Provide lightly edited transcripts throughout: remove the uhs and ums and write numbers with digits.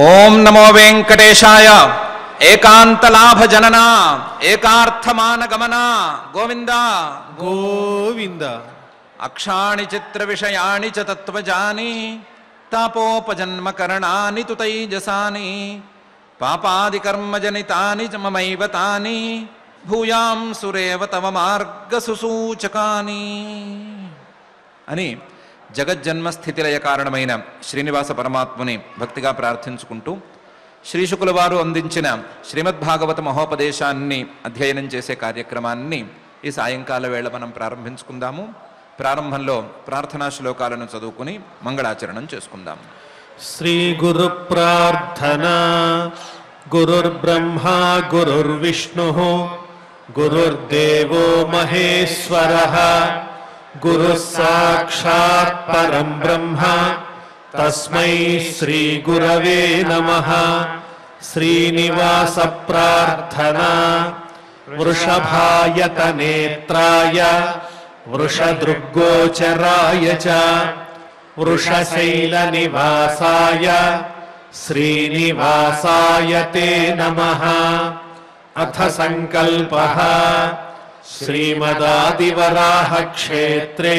ఓం నమో వెంకటేశాయ. ఏకాంతలాభ జననా ఏకార్థమాన గమనా గోవింద గోవింద. అక్షాణి చిత్ర విషయాణి చ తత్వజాని తాపోపజన్మ కరణాని తు తైజసాని పాపాది కర్మజనితాని చ మమైవ తాని భూయాం సురేవ తవ మార్గ సుసూచకాని అని జగజ్జన్మస్థితిలయ కారణమైన శ్రీనివాస పరమాత్ముని భక్తిగా ప్రార్థించుకుంటూ శ్రీశుకుల వారు అందించిన శ్రీమద్భాగవత మహోపదేశాన్ని అధ్యయనం చేసే కార్యక్రమాన్ని ఈ సాయంకాల వేళ మనం ప్రారంభించుకుందాము. ప్రారంభంలో ప్రార్థనా శ్లోకాలను చదువుకుని మంగళాచరణం చేసుకుందాం. శ్రీ గురు ప్రార్థన. గురుర్బ్రహ్మా గురుర్విష్ణు గురుర్దేవో మహేశ్వరః గురుః సాక్షాత్ పరం బ్రహ్మ తస్మై శ్రీ గురవే నమః. శ్రీనివాస ప్రార్థన. వృషభాయత నేత్రాయ వృషదృగ్గోచరాయ చ వృషశైల నివాసాయ శ్రీనివాసాయ తే నమః. అథ సంకల్పః. శ్రీమదాదివరాహ క్షేత్రే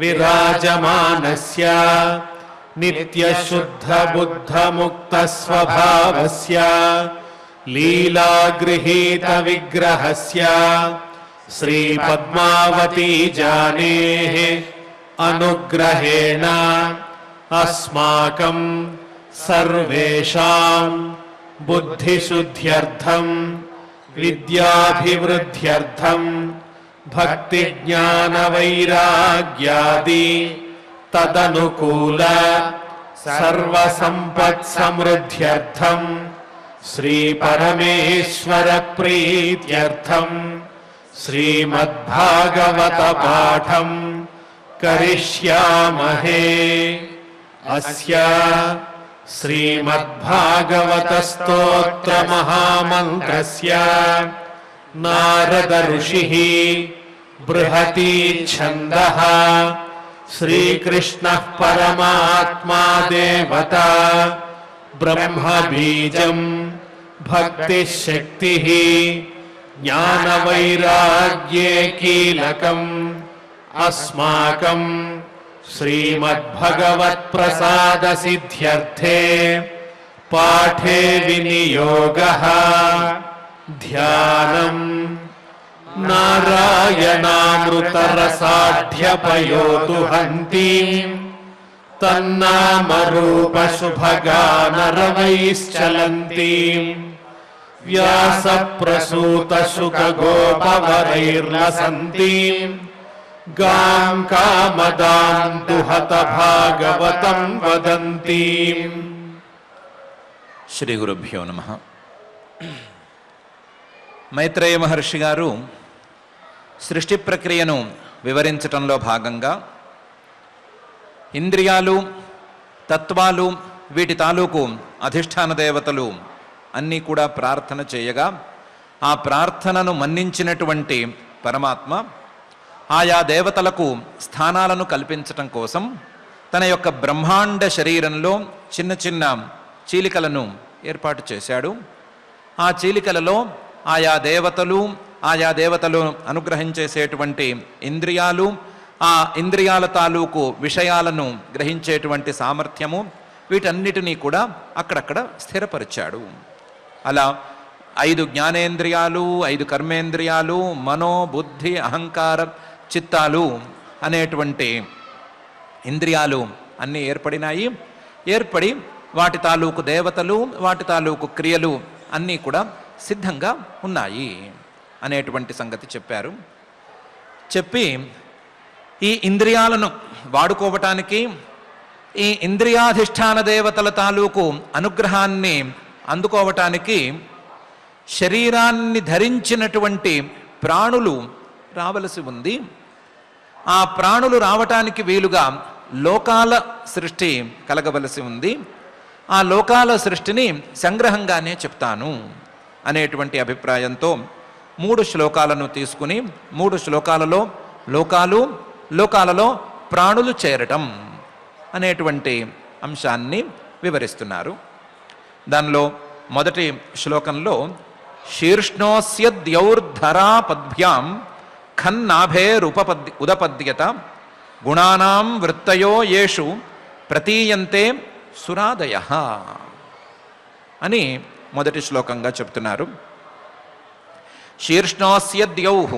విరాజమానస్య నిత్యశుద్ధ బుద్ధ ముక్త స్వభావస్య లీలాగృహీత విగ్రహస్య శ్రీ పద్మావతీ జానేః అనుగ్రహేణ అస్మాకం సర్వేషాం బుద్ధిశుద్ధ్యర్థం విద్యాభివృద్ధ్యర్థం భక్తి జ్ఞాన వైరాగ్యాది తదనుకూల సర్వ సంపత్ సమృద్ధ్యర్థం శ్రీ పరమేశ్వర ప్రీత్యర్థం శ్రీమద్భాగవత పాఠం కరిష్యామహే. అస్య శ్రీమద్భాగవత స్తోత్ర మహామంత్రస్య నారద ఋషిః బృహతి ఛందః శ్రీకృష్ణః పరమాత్మా దేవతా బ్రహ్మ బీజం భక్తి శక్తిః జ్ఞాన వైరాగ్యే కీలకం అస్మాకం శ్రీమద్భగవత్ ప్రసాద సిద్ధ్యర్థే పాఠే వినియోగః. ధ్యానం. నారాయణామృతరసాఢ్యపయోదుహంతీం తన్నామరూపశుభగానరవైశ్చలంతీం వ్యాసప్రసూతశుకగోపవరైర్లసంతీం గాం కామదాం దుహత భాగవతం వదంతీం. శ్రీ గురుభ్యో నమః. మైత్రేయ మహర్షి గారు సృష్టి ప్రక్రియను వివరించటంలో భాగంగా ఇంద్రియాలు, తత్వాలు, వీటి తాలూకు అధిష్టాన దేవతలు అన్నీ కూడా ప్రార్థన చేయగా ఆ ప్రార్థనను మన్నించినటువంటి పరమాత్మ ఆయా దేవతలకు స్థానాలను కల్పించటం కోసం తన యొక్క బ్రహ్మాండ శరీరంలో చిన్న చిన్న చీలికలను ఏర్పాటు చేశాడు. ఆ చీలికలలో ఆయా దేవతలు అనుగ్రహించేసేటువంటి ఇంద్రియాలు, ఆ ఇంద్రియాల తాలూకు విషయాలను గ్రహించేటువంటి సామర్థ్యము, వీటన్నిటినీ కూడా అక్కడక్కడ స్థిరపరిచాడు. అలా 5 జ్ఞానేంద్రియాలు, 5 కర్మేంద్రియాలు, మనో, బుద్ధి, అహంకార, చిత్తాలు అనేటువంటి ఇంద్రియాలు అన్నీ ఏర్పడి వాటి తాలూకు దేవతలు, వాటి తాలూకు క్రియలు అన్నీ కూడా సిద్ధంగా ఉన్నాయి అనేటువంటి సంగతి చెప్పారు. చెప్పి ఈ ఇంద్రియాలను వాడుకోవటానికి, ఈ ఇంద్రియాధిష్టాన దేవతల తాలూకు అనుగ్రహాన్ని అందుకోవటానికి శరీరాన్ని ధరించినటువంటి ప్రాణులు రావలసి ఉంది. ఆ ప్రాణులు రావటానికి వీలుగా లోకాల సృష్టి కలగవలసి ఉంది. ఆ లోకాల సృష్టిని సంగ్రహంగానే చెప్తాను అనేటువంటి అభిప్రాయంతో 3 శ్లోకాలను తీసుకుని 3 శ్లోకాలలో లోకాలలో ప్రాణులు చేరటం అనేటువంటి అంశాన్ని వివరిస్తున్నారు. దానిలో మొదటి శ్లోకంలో శీర్ష్ణోస్య ద్యౌర్ధరా పద్భ్యాం ఉదపద్యత గుణానాం వృత్తయో యేషు ప్రతీయంతే సురాదయః అని మొదటి శ్లోకంగా చెప్తున్నారు. శీర్ష్ణోస్య ద్యౌః,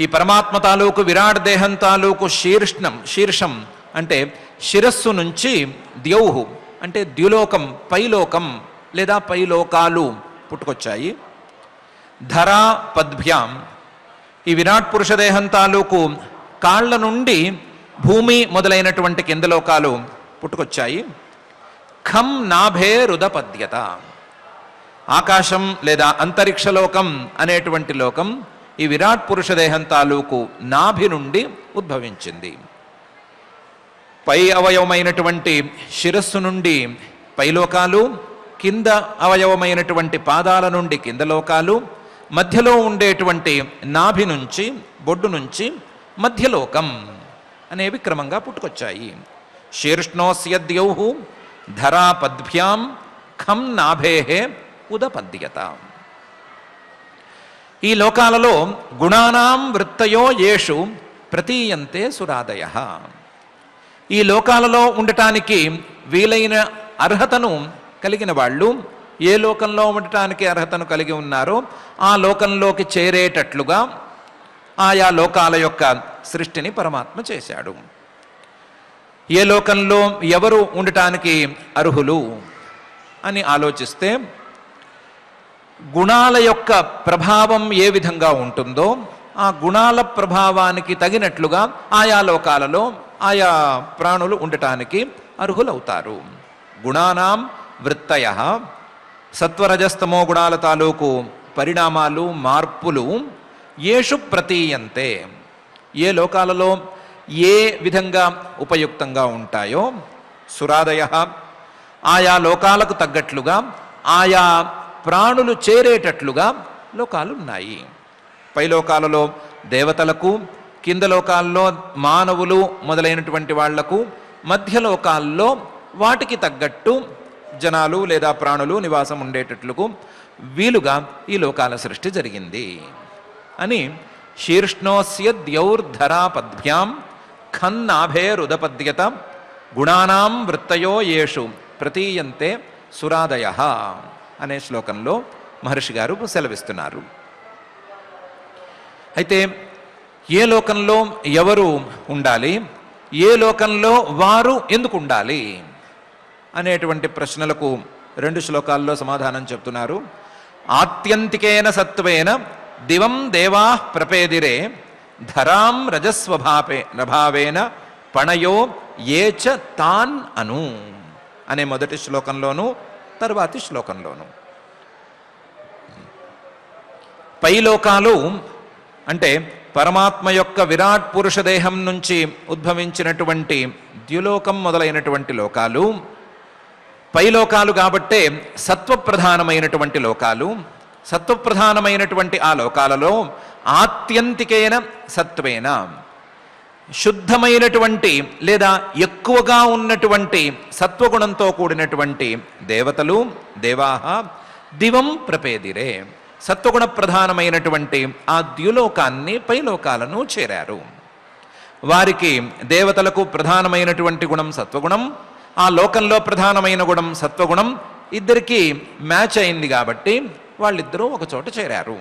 ఈ పరమాత్మ తాలూకు విరాట్ దేహం తాలూకు శీర్షం అంటే శిరస్సు నుంచి ద్యౌః అంటే ద్యులోకం, పైలోకం లేదా పైలోకాలు పుట్టుకొచ్చాయి. ధరా పద్భ్యాం, ఈ విరాట్ పురుషదేహం తాలూకు కాళ్ల నుండి భూమి మొదలైనటువంటి కింద లోకాలు పుట్టుకొచ్చాయి. ఖం నాభేరుదపద్యత, ఆకాశం లేదా అంతరిక్షలోకం అనేటువంటి లోకం ఈ విరాట్ పురుషదేహం తాలూకు నాభి నుండి ఉద్భవించింది. పై అవయవమైనటువంటి శిరస్సు నుండి పైలోకాలు, కింద అవయవమైనటువంటి పాదాల నుండి కింద లోకాలు, మధ్యలో ఉండేటువంటి నాభి నుంచి బొడ్డు నుంచి మధ్యలోకం అనేవి క్రమంగా పుట్టుకొచ్చాయి. శీర్ష్ణోస్య ద్యౌః ధరా పద్భ్యాం ఖం నాభేః ఉదపద్యత. ఈ లోకాలలో గుణానాం వృత్తయో యేషు ప్రతీయంతే సురాదయః, ఈ లోకాలలో ఉండటానికి వీలైన అర్హతను కలిగిన వాళ్ళు ఏ లోకంలో ఉండటానికి అర్హతను కలిగి ఉన్నారో ఆ లోకంలోకి చేరేటట్లుగా ఆయా లోకాల యొక్క సృష్టిని పరమాత్మ చేశాడు. ఏ లోకంలో ఎవరు ఉండటానికి అర్హులు అని ఆలోచిస్తే గుణాల యొక్క ప్రభావం ఏ విధంగా ఉంటుందో ఆ గుణాల ప్రభావానికి తగినట్లుగా ఆయా లోకాలలో ఆయా ప్రాణులు ఉండటానికి అర్హులవుతారు. గుణానాం వృత్తయః, సత్వరజస్తమో గుణాల తాలూకు పరిణామాలు, మార్పులు యేషు ప్రతీయంతే, ఏ లోకాలలో ఏ విధంగా ఉపయుక్తంగా ఉంటాయో సురాదయః, ఆయా లోకాలకు తగ్గట్లుగా ఆయా ప్రాణులు చేరేటట్లుగా లోకాలు ఉన్నాయి. పైలోకాలలో దేవతలకు, కింద లోకాల్లో మానవులు మొదలైనటువంటి వాళ్లకు, మధ్యలోకాల్లో వాటికి తగ్గట్టు జనాలు లేదా ప్రాణులు నివాసం ఉండేటట్లుకు వీలుగా ఈ లోకాల సృష్టి జరిగింది అని శీర్ష్ణోస్య ద్యౌర్ధరా పద్భ్యాం ఖన్నాభేరుదపద్యత గుణానాం వృత్తయో యేషు ప్రతీయంతే సురాదయః అనే శ్లోకంలో మహర్షి గారు సెలవిస్తున్నారు. అయితే ఏ లోకంలో ఎవరు ఉండాలి, ఏ లోకంలో వారు ఎందుకు ఉండాలి అనేటువంటి ప్రశ్నలకు రెండు శ్లోకాల్లో సమాధానం చెప్తున్నారు. ఆత్యంతికేన సత్వేన దివం దేవా ప్రపేదిరే ధరాం రజస్వభావేన పణయో ఏచ తాన్ అను అనే మొదటి శ్లోకంలోను తరువాతి శ్లోకంలోను. పైలోకాలు అంటే పరమాత్మ యొక్క విరాట్ పురుష దేహం నుంచి ఉద్భవించినటువంటి ద్యులోకం మొదలైనటువంటి లోకాలు పైలోకాలు కాబట్టే సత్వప్రధానమైనటువంటి లోకాలు. సత్వప్రధానమైనటువంటి ఆ లోకాలలో ఆత్యంతికేన సత్వేన శుద్ధమైనటువంటి లేదా ఎక్కువగా ఉన్నటువంటి సత్వగుణంతో కూడినటువంటి దేవతలు, దేవాహ దివం ప్రపేదిరే, సత్వగుణ ప్రధానమైనటువంటి ఆ ద్యులోకాన్ని పైలోకాలను చేరారు. వారికి దేవతలకు ప్రధానమైనటువంటి గుణం సత్వగుణం, ఆ లోకంలో ప్రధానమైన గుణం సత్వగుణం, ఇద్దరికీ మ్యాచ్ అయింది కాబట్టి వాళ్ళిద్దరూ ఒక చోట చేరారు.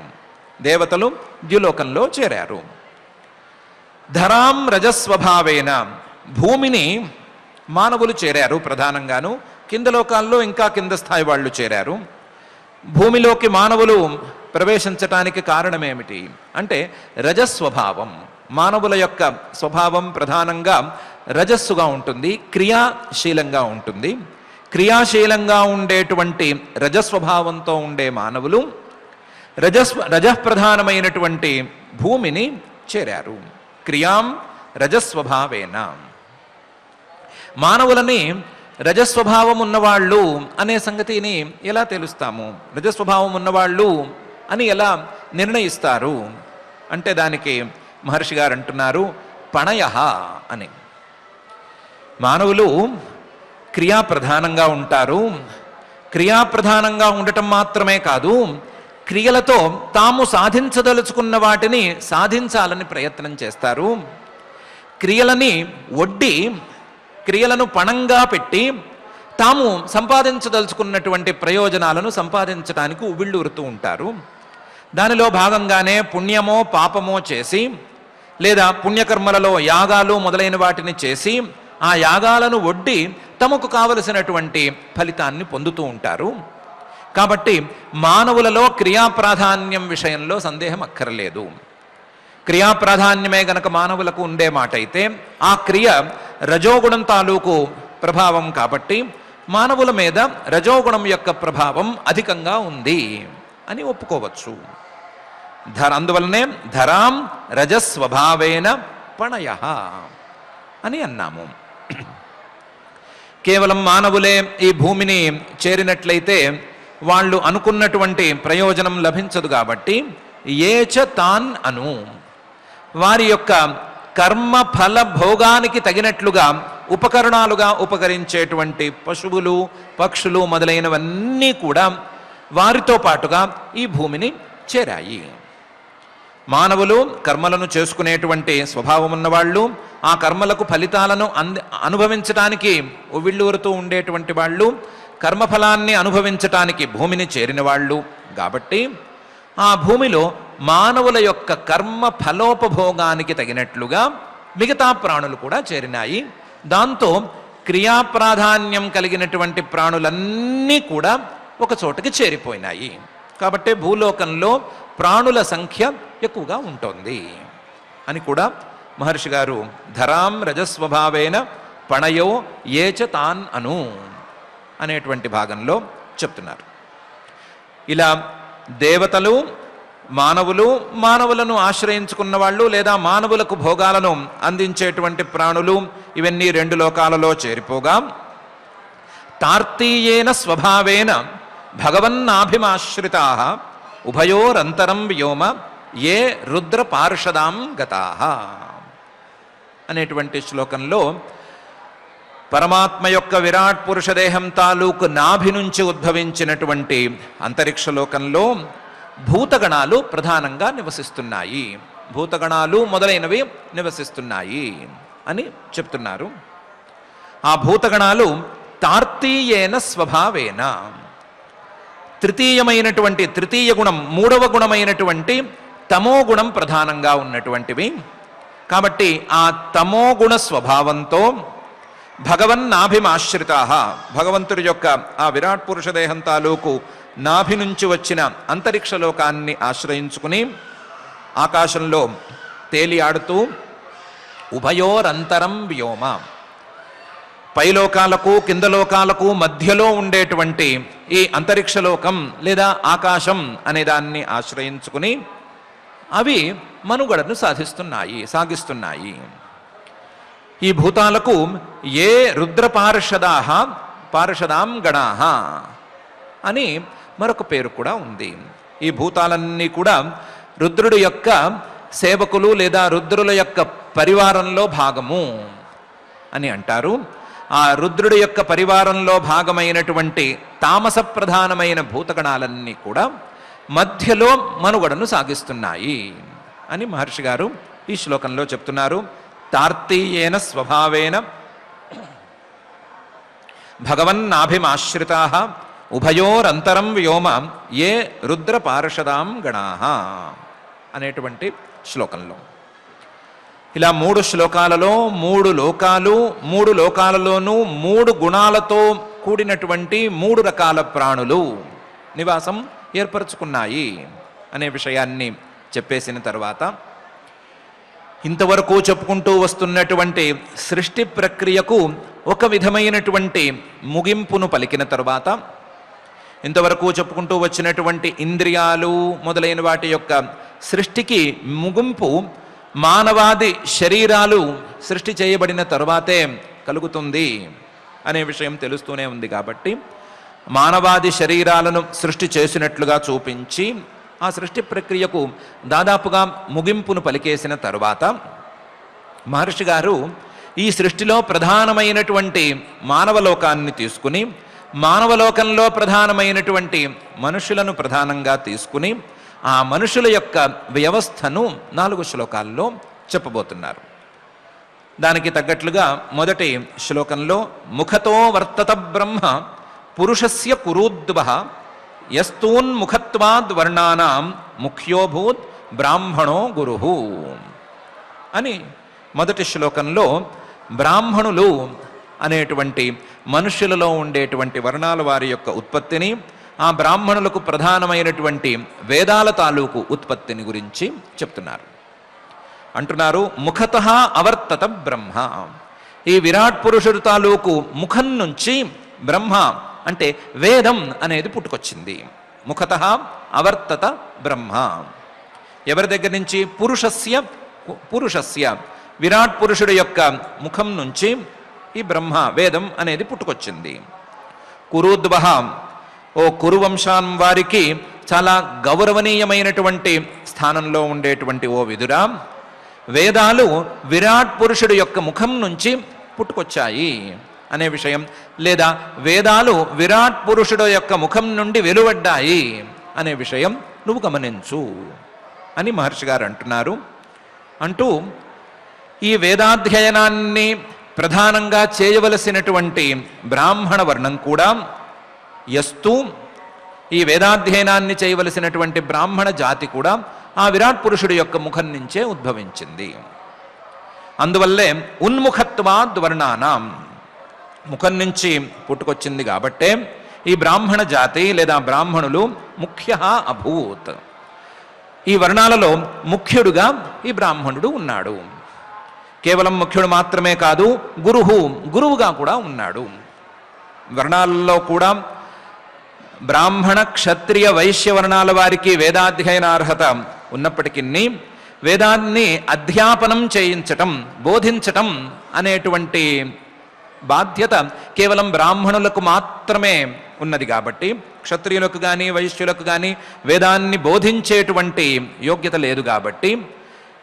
దేవతలు ద్యులోకంలో చేరారు. ధరాం రజస్వభావేన, భూమిని మానవులు చేరారు ప్రధానంగాను, కింద లోకాల్లో ఇంకా కింద స్థాయి వాళ్ళు చేరారు. భూమిలోకి మానవులు ప్రవేశించటానికి కారణమేమిటి అంటే రజస్వభావం. మానవుల యొక్క స్వభావం ప్రధానంగా రజస్సుగా ఉంటుంది, క్రియాశీలంగా ఉంటుంది. క్రియాశీలంగా ఉండేటువంటి రజస్వభావంతో ఉండే మానవులు రజప్రధానమైనటువంటి భూమిని చేరారు. క్రియాం రజస్వభావేన. మానవులని రజస్వభావం ఉన్నవాళ్ళు అనే సంగతిని ఎలా తెలుస్తాము, రజస్వభావం ఉన్నవాళ్ళు అని ఎలా నిర్ణయిస్తారు అంటే దానికి మహర్షి గారు అంటున్నారు పణయః అని. మానవులు క్రియాప్రధానంగా ఉంటారు, క్రియాప్రధానంగా ఉండటం మాత్రమే కాదు, క్రియలతో తాము సాధించదలుచుకున్న వాటిని సాధించాలని ప్రయత్నం చేస్తారు. క్రియలని ఒడ్డి, క్రియలను పణంగా పెట్టి తాము సంపాదించదలుచుకున్నటువంటి ప్రయోజనాలను సంపాదించడానికి ఉవ్విళ్ళూరుతూ ఉంటారు. దానిలో భాగంగానే పుణ్యమో పాపమో చేసి, లేదా పుణ్యకర్మలలో యాగాలు మొదలైన వాటిని చేసి ఆ యాగాలను ఒడ్డి తమకు కావలసినటువంటి ఫలితాన్ని పొందుతూ ఉంటారు. కాబట్టి మానవులలో క్రియాప్రాధాన్యం విషయంలో సందేహం అక్కర్లేదు. క్రియాప్రాధాన్యమే గనక మానవులకు ఉండే మాట అయితే ఆ క్రియ రజోగుణం తాలూకు ప్రభావం కాబట్టి మానవుల మీద రజోగుణం యొక్క ప్రభావం అధికంగా ఉంది అని ఒప్పుకోవచ్చు. అందువల్లనే ధరాం రజస్వభావేన పణయః అని అన్నాము. కేవలం మానవులే ఈ భూమిని చేరినట్లయితే వాళ్ళు అనుకున్నటువంటి ప్రయోజనం లభించదు. కాబట్టి ఏచ తాన్ అను, వారి యొక్క కర్మ ఫల భోగానికి తగినట్లుగా ఉపకరణాలుగా ఉపకరించేటువంటి పశువులు, పక్షులు మొదలైనవన్నీ కూడా వారితో పాటుగా ఈ భూమిని చేరాయి. మానవులు కర్మలను చేసుకునేటువంటి స్వభావం ఉన్నవాళ్ళు, ఆ కర్మలకు ఫలితాలను అనుభవించటానికి ఉవ్విళ్ళూరుతూ ఉండేటువంటి వాళ్ళు, కర్మఫలాన్ని అనుభవించటానికి భూమిని చేరిన వాళ్ళు. కాబట్టి ఆ భూమిలో మానవుల యొక్క కర్మ ఫలోపభోగానికి తగినట్లుగా మిగతా ప్రాణులు కూడా చేరినాయి. దాంతో క్రియాప్రాధాన్యం కలిగినటువంటి ప్రాణులన్నీ కూడా ఒక చోటకి చేరిపోయినాయి. కాబట్టి భూలోకంలో ప్రాణుల సంఖ్య ఎక్కువగా ఉంటుంది అని కూడా మహర్షి గారు ధరాం రజస్వభావేన పణయో ఏచ తాన్ అను అనేటువంటి భాగంలో చెప్తున్నారు. ఇలా దేవతలు, మానవులు, మానవులను ఆశ్రయించుకున్న వాళ్ళు లేదా మానవులకు భోగాలను అందించేటువంటి ప్రాణులు, ఇవన్నీ రెండు లోకాలలో చేరిపోగా తార్తీయేన స్వభావేన భగవన్నాభిమాశ్రితా ఉభయోరంతరం వ్యోమ ఏ రుద్ర పార్షదాం గతాః అనేటువంటి శ్లోకంలో పరమాత్మ యొక్క విరాట్ పురుషదేహం తాలూకు నాభి నుంచి ఉద్భవించినటువంటి అంతరిక్ష లోకంలో భూతగణాలు ప్రధానంగా నివసిస్తున్నాయి, భూతగణాలు మొదలైనవి నివసిస్తున్నాయి అని చెప్తున్నారు. ఆ భూతగణాలు తార్తీయేన స్వభావేన, తృతీయ గుణం, మూడవ గుణమైనటువంటి తమో గుణం ప్రధానంగా ఉన్నటువంటివి. కాబట్టి ఆ తమోగుణ స్వభావంతో భగవన్నాభిమాశ్రితా, భగవంతుడి యొక్క ఆ విరాట్ పురుషదేహం తాలూకు నాభి నుంచి వచ్చిన అంతరిక్ష లోకాన్ని ఆశ్రయించుకుని ఆకాశంలో తేలి ఆడుతూ ఉభయోరంతరం వ్యోమ, పైలోకాలకు కింద లోకాలకు మధ్యలో ఉండేటువంటి ఈ అంతరిక్ష లోకం లేదా ఆకాశం అనే దాన్ని ఆశ్రయించుకుని అవి మనుగడను సాగిస్తున్నాయి. ఈ భూతాలకు ఏ రుద్ర పార్షదాం గణాః అని మరొక పేరు కూడా ఉంది. ఈ భూతాలన్నీ కూడా రుద్రుడి యొక్క సేవకులు లేదా రుద్రుల యొక్క పరివారంలో భాగము అని అంటారు. ఆ రుద్రుడి యొక్క పరివారంలో భాగమైనటువంటి తామస ప్రధానమైన భూతగణాలన్నీ కూడా మధ్యలో మనుగడను సాగిస్తున్నాయి అని మహర్షి గారు ఈ శ్లోకంలో చెప్తున్నారు. తార్తీయేన స్వభావేన భగవన్నాభిమాశ్రితాః ఉభయోరంతరం వ్యోమ ఏ రుద్ర పార్షదాం గణాః అనేటువంటి శ్లోకంలో ఇలా 3 శ్లోకాలలో 3 లోకాలు, 3 లోకాలలోనూ 3 గుణాలతో కూడినటువంటి 3 రకాల ప్రాణులు నివాసం ఏర్పరచుకున్నాయి అనే విషయాన్ని చెప్పేసిన తర్వాత ఇంతవరకు చెప్పుకుంటూ వస్తున్నటువంటి సృష్టి ప్రక్రియకు ఒక విధమైనటువంటి ముగింపును పలికిన తరువాత, ఇంతవరకు చెప్పుకుంటూ వచ్చినటువంటి ఇంద్రియాలు మొదలైన వాటి యొక్క సృష్టికి ముగింపు మానవాది శరీరాలు సృష్టి చేయబడిన తరువాతే కలుగుతుంది అనే విషయం తెలుస్తూనే ఉంది. కాబట్టి మానవాది శరీరాలను సృష్టి చేసినట్లుగా చూపించి ఆ సృష్టి ప్రక్రియకు దాదాపుగా ముగింపును పలికేసిన తరువాత మహర్షి గారు ఈ సృష్టిలో ప్రధానమైనటువంటి మానవలోకాన్ని తీసుకుని మానవలోకంలో ప్రధానమైనటువంటి మనుషులను ప్రధానంగా తీసుకుని ఆ మనుషుల యొక్క వ్యవస్థను 4 శ్లోకాల్లో చెప్పబోతున్నారు. దానికి తగ్గట్లుగా మొదటి శ్లోకంలో ముఖతో వర్తత బ్రహ్మ పురుషస్య కురూద్వః యస్తూన్ముఖత్వాద్ వర్ణానాం ముఖ్యోభూత్ బ్రాహ్మణో గురుః అని మొదటి శ్లోకంలో బ్రాహ్మణులు అనేటువంటి మనుష్యులలో ఉండేటువంటి వర్ణాల వారి యొక్క ఉత్పత్తిని, ఆ బ్రాహ్మణులకు ప్రధానమైనటువంటి వేదాల తాలూకు ఉత్పత్తిని గురించి చెప్తున్నారు. అంటున్నారు ముఖతః అవర్తత బ్రహ్మ. ఈ విరాట్ పురుషుడు తాలూకు ముఖం నుంచి బ్రహ్మ అంటే వేదం అనేది పుట్టుకొచ్చింది. ముఖతః అవర్తత బ్రహ్మ. ఎవరి దగ్గర నుంచి? పురుషస్య విరాట్ పురుషుడు యొక్క ముఖం నుంచి ఈ బ్రహ్మ వేదం అనేది పుట్టుకొచ్చింది. కురుద్వః, ఓ కురువంశం వారికి చాలా గౌరవనీయమైనటువంటి స్థానంలో ఉండేటువంటి ఓ విదురా, వేదాలు విరాట్ పురుషుడు యొక్క ముఖం నుంచి పుట్టుకొచ్చాయి అనే విషయం, లేదా వేదాలు విరాట్ పురుషుడు యొక్క ముఖం నుండి వెలువడ్డాయి అనే విషయం నువ్వు గమనించు అని మహర్షి గారు అంటున్నారు. అంటూ ఈ వేదాధ్యయనాన్ని ప్రధానంగా చేయవలసినటువంటి బ్రాహ్మణ వర్ణం కూడా యస్తు, ఈ వేదాధ్యయనాన్ని చేయవలసినటువంటి బ్రాహ్మణ జాతి కూడా ఆ విరాట్ పురుషుడి యొక్క ముఖం నుంచే ఉద్భవించింది. అందువల్లే ఉన్ముఖత్వాద్ వర్ణానాం, ముఖం నుంచి పుట్టుకొచ్చింది కాబట్టే ఈ బ్రాహ్మణ జాతి లేదా బ్రాహ్మణులు ముఖ్య అభూత్. ఈ వర్ణాలలో ముఖ్యుడుగా ఈ బ్రాహ్మణుడు ఉన్నాడు. కేవలం ముఖ్యుడు మాత్రమే కాదు, గురువుగా కూడా ఉన్నాడు. వర్ణాలలో కూడా బ్రాహ్మణ క్షత్రియ వైశ్య వర్ణాల వారికి వేదాధ్యయనార్హత ఉన్నప్పటికీ వేదాన్ని అధ్యాపనం చేయించటం, బోధించటం అనేటువంటి బాధ్యత కేవలం బ్రాహ్మణులకు మాత్రమే ఉన్నది కాబట్టి క్షత్రియులకు కానీ వైశ్యులకు కానీ వేదాన్ని బోధించేటువంటి యోగ్యత లేదు కాబట్టి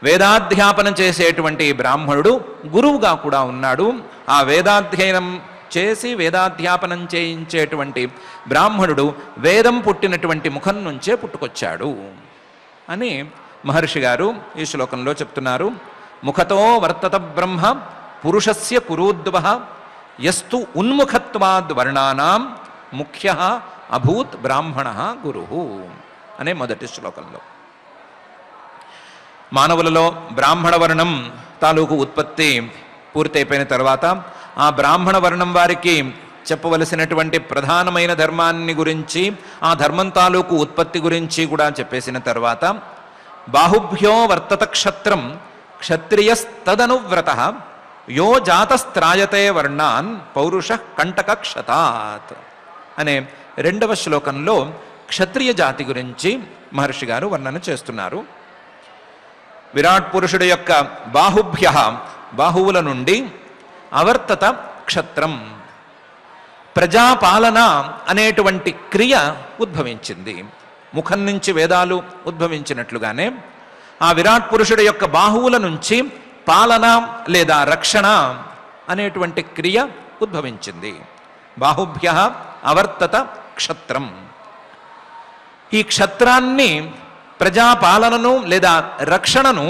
వేదాధ్యాపనం చేసేటువంటి బ్రాహ్మణుడు గురువుగా కూడా ఉన్నాడు. ఆ వేదాధ్యయనం చేసి వేదాధ్యాపనం చేయించేటువంటి బ్రాహ్మణుడు వేదం పుట్టినటువంటి ముఖం నుంచే పుట్టుకొచ్చాడు అని మహర్షి గారు ఈ శ్లోకంలో చెప్తున్నారు. ముఖతో వర్తత బ్రహ్మ పురుషస్య కురూద్వః యస్తు ఉన్ముఖత్వాద్ వర్ణానాం ముఖ్య అభూత్ బ్రాహ్మణ గురుః అనే మొదటి శ్లోకంలో. మానవులలో బ్రాహ్మణ వర్ణం తాలూకు ఉత్పత్తి పూర్తయిపోయిన తర్వాత ఆ బ్రాహ్మణ వర్ణం వారికి చెప్పవలసినటువంటి ప్రధానమైన ధర్మాన్ని గురించి, ఆ ధర్మం తాలూకు ఉత్పత్తి గురించి కూడా చెప్పేసిన తర్వాత బాహుభ్యో వర్తత క్షత్రం క్షత్రియస్తదనువ్రతః యో జాతస్త్రాయతే వర్ణాన్ పౌరుష కంటకక్షతాత్ అనే రెండవ శ్లోకంలో క్షత్రియ జాతి గురించి మహర్షి గారు వర్ణన చేస్తున్నారు. విరాట్ పురుషుడు యొక్క బాహుభ్య, బాహువుల నుండి అవర్తత క్షత్రం, ప్రజాపాలన అనేటువంటి క్రియ ఉద్భవించింది. ముఖం నుంచి వేదాలు ఉద్భవించినట్లుగానే ఆ విరాట్ పురుషుడు యొక్క బాహువుల నుంచి పాలన లేదా రక్షణ అనేటువంటి క్రియ ఉద్భవించింది. బాహుభ్య అవర్తత క్షత్రం. ఈ క్షత్రాన్ని, ప్రజాపాలనను లేదా రక్షణను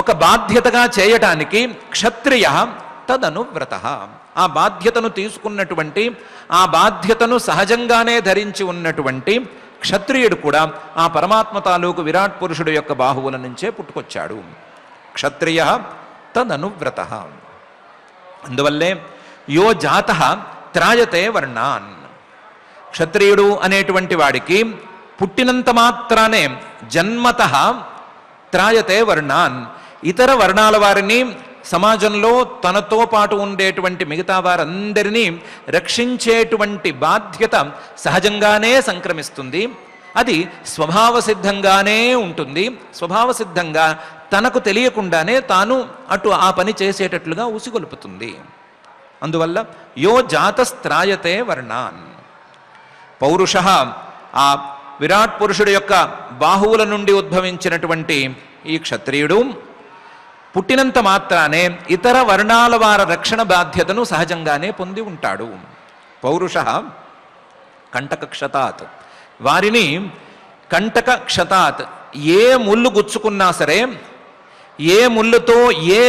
ఒక బాధ్యతగా చేయటానికి క్షత్రియ తదనువ్రతః, ఆ బాధ్యతను తీసుకున్నటువంటి, ఆ బాధ్యతను సహజంగానే ధరించి ఉన్నటువంటి క్షత్రియుడు కూడా ఆ పరమాత్మ తాలూకు విరాట్ పురుషుడు యొక్క బాహువుల నుంచే పుట్టుకొచ్చాడు. క్షత్రియ తదనువ్రతః. అందువల్లే యో జాతః త్రాయతే వర్ణాన్, క్షత్రియుడు అనేటువంటి వాడికి పుట్టినంత మాత్రానే జన్మతః త్రాయతే వర్ణాన్, ఇతర వర్ణాల వారిని, సమాజంలో తనతో పాటు ఉండేటువంటి మిగతా వారందరినీ రక్షించేటువంటి బాధ్యత సహజంగానే సంక్రమిస్తుంది. అది స్వభావసిద్ధంగానే ఉంటుంది. స్వభావసిద్ధంగా తనకు తెలియకుండానే తాను అటు ఆ పని చేసేటట్లుగా ఉసిగొలుపుతుంది. అందువల్ల యో జాతస్త్రాయతే వర్ణాన్, పౌరుష, ఆ విరాట్ పురుషుడు యొక్క బాహువుల నుండి ఉద్భవించినటువంటి ఈ క్షత్రియుడు పుట్టినంత మాత్రానే ఇతర వర్ణాల వారి రక్షణ బాధ్యతను సహజంగానే పొంది ఉంటాడు. పౌరుష కంటకక్షతాత్, వారిని కంటకక్షతాత్, ఏ ముళ్ళు గుచ్చుకున్నా సరే, ఏ ముళ్ళుతో ఏ